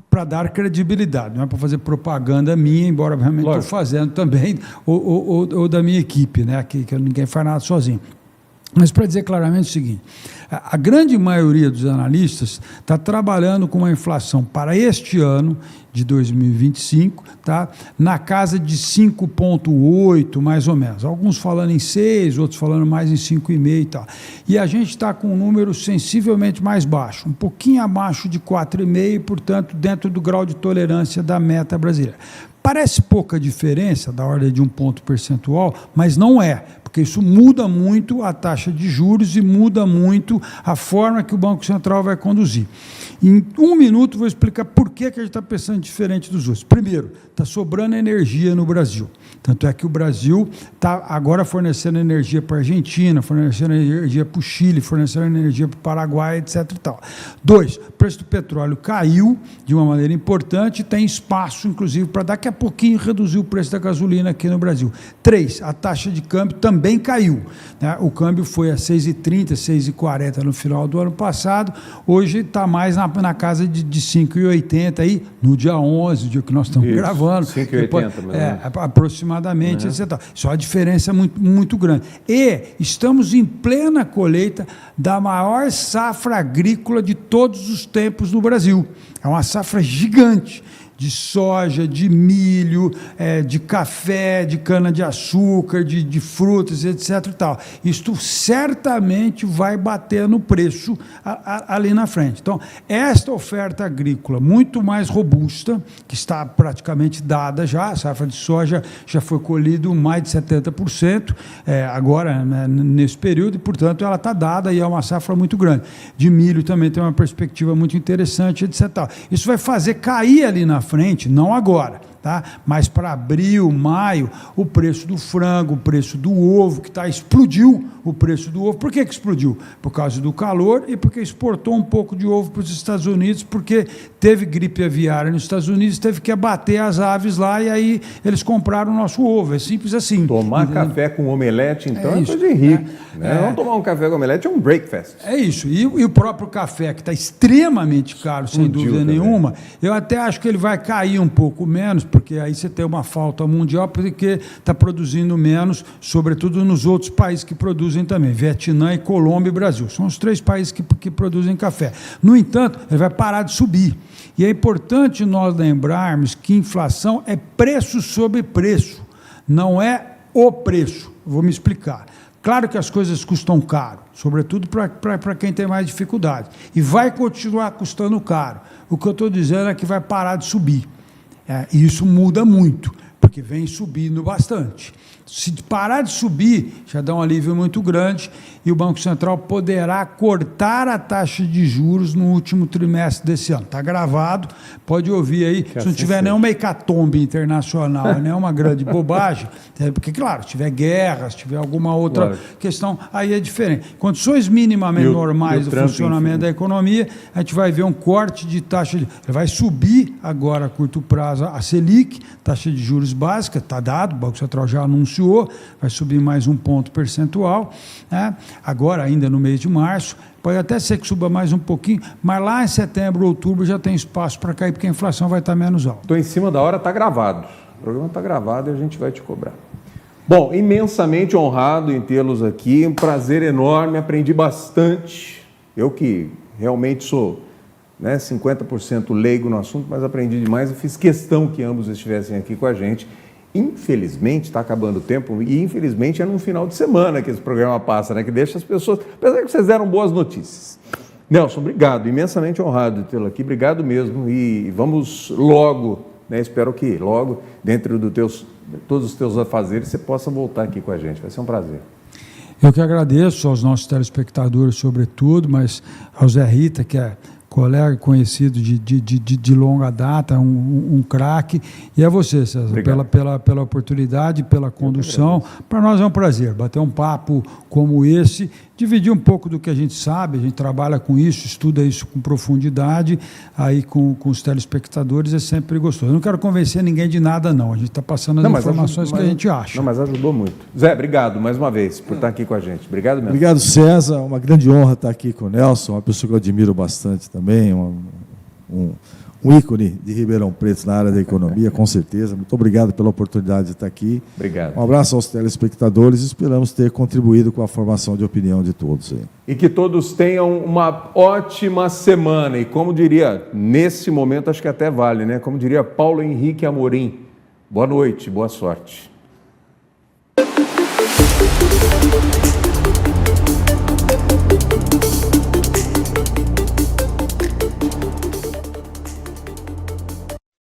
Para dar credibilidade, não é para fazer propaganda minha, embora realmente estou fazendo também, ou da minha equipe, né? que ninguém faz nada sozinho. Mas para dizer claramente o seguinte, a grande maioria dos analistas está trabalhando com uma inflação para este ano de 2025, na casa de 5,8, mais ou menos. Alguns falando em 6, outros falando mais em 5,5 e tal. E a gente está com um número sensivelmente mais baixo, um pouquinho abaixo de 4,5, portanto, dentro do grau de tolerância da meta brasileira. Parece pouca diferença, da ordem de 1 ponto percentual, mas não é, porque isso muda muito a taxa de juros e muda muito a forma que o Banco Central vai conduzir. Em 1 minuto, vou explicar por que a gente está pensando diferente dos outros. Primeiro, está sobrando energia no Brasil. Tanto é que o Brasil está agora fornecendo energia para a Argentina, fornecendo energia para o Chile, fornecendo energia para o Paraguai, etc. E tal. 2, o preço do petróleo caiu de uma maneira importante e tem espaço, inclusive, para daqui a pouquinho reduzir o preço da gasolina aqui no Brasil. 3, a taxa de câmbio também caiu. Né? O câmbio foi a 6,30, 6,40 no final do ano passado, hoje está mais na casa de 5,80 aí, no dia 11, o dia que nós estamos gravando. 5,80 aproximadamente, etc. Isso é uma diferença muito, muito grande. E estamos em plena colheita da maior safra agrícola de todos os tempos no Brasil. É uma safra gigante de soja, de milho, de café, de cana-de-açúcar, de frutas, etc. E tal. Isto certamente vai bater no preço ali na frente. Então, esta oferta agrícola muito mais robusta, que está praticamente dada já, a safra de soja já foi colhido mais de 70% agora, né, nesse período, e, portanto, ela está dada e é uma safra muito grande. De milho também tem uma perspectiva muito interessante, etc. Tal. Isso vai fazer cair ali na frente, não agora, mas para abril, maio, o preço do frango, o preço do ovo, que explodiu o preço do ovo. Por que explodiu? Por causa do calor e porque exportou um pouco de ovo para os Estados Unidos, porque teve gripe aviária nos Estados Unidos, teve que abater as aves lá e aí eles compraram o nosso ovo. É simples assim. Tomar café com omelete, então, é coisa de rico. Não tomar um café com omelete é um breakfast. É isso. E o próprio café, que está extremamente caro, sem dúvida nenhuma, eu até acho que ele vai cair um pouco menos, porque aí você tem uma falta mundial, porque está produzindo menos, sobretudo nos outros países que produzem também, Vietnã, e Colômbia e Brasil. São os 3 países que produzem café. No entanto, ele vai parar de subir. E é importante nós lembrarmos que inflação é preço sobre preço, não é o preço. Vou me explicar. Claro que as coisas custam caro, sobretudo para quem tem mais dificuldade. E vai continuar custando caro. O que eu estou dizendo é que vai parar de subir. E isso muda muito. porque vem subindo bastante. Se parar de subir, já dá um alívio muito grande e o Banco Central poderá cortar a taxa de juros no último trimestre desse ano. Está gravado, pode ouvir aí, se não tiver nenhuma hecatombe internacional, nenhuma grande bobagem, porque, claro, se tiver guerra, se tiver alguma outra questão, aí é diferente. Condições minimamente normais do funcionamento da economia, a gente vai ver um corte de taxa de... Vai subir agora a curto prazo a Selic, taxa de juros básica, está dado, o Banco Central já anunciou, vai subir mais 1 ponto percentual, né? Agora ainda no mês de março, pode até ser que suba mais um pouquinho, mas lá em setembro, outubro já tem espaço para cair, porque a inflação vai estar menos alta. Estou em cima da hora, está gravado. O programa está gravado e a gente vai te cobrar. Bom, imensamente honrado em tê-los aqui, um prazer enorme, aprendi bastante. Eu que realmente sou 50% leigo no assunto, mas aprendi demais e fiz questão que ambos estivessem aqui com a gente. Infelizmente, está acabando o tempo e infelizmente é num final de semana que esse programa passa, né? Que deixa as pessoas... Apesar que vocês deram boas notícias. Nelson, obrigado, imensamente honrado de tê-lo aqui, obrigado mesmo e vamos logo, espero que logo, dentro de todos os teus afazeres, você possa voltar aqui com a gente, vai ser um prazer. Eu que agradeço aos nossos telespectadores, sobretudo, mas ao Zé Rita, que é colega conhecido de longa data, um craque, e a você, César, pela oportunidade, pela condução. Para nós é um prazer bater um papo como esse, dividir um pouco do que a gente sabe, a gente trabalha com isso, estuda isso com profundidade, aí com os telespectadores é sempre gostoso. Eu não quero convencer ninguém de nada, não, a gente está passando as informações que a gente acha. Não, mas ajudou muito. Zé, obrigado mais uma vez por estar aqui com a gente. Obrigado mesmo. Obrigado, César, uma grande honra estar aqui com o Nelson, uma pessoa que eu admiro bastante também, um ícone de Ribeirão Preto na área da economia, com certeza. Muito obrigado pela oportunidade de estar aqui. Obrigado. Um abraço aos telespectadores e esperamos ter contribuído com a formação de opinião de todos aí. E que todos tenham uma ótima semana. E como diria, nesse momento acho que até vale, né? Como diria Paulo Henrique Amorim, boa noite, boa sorte.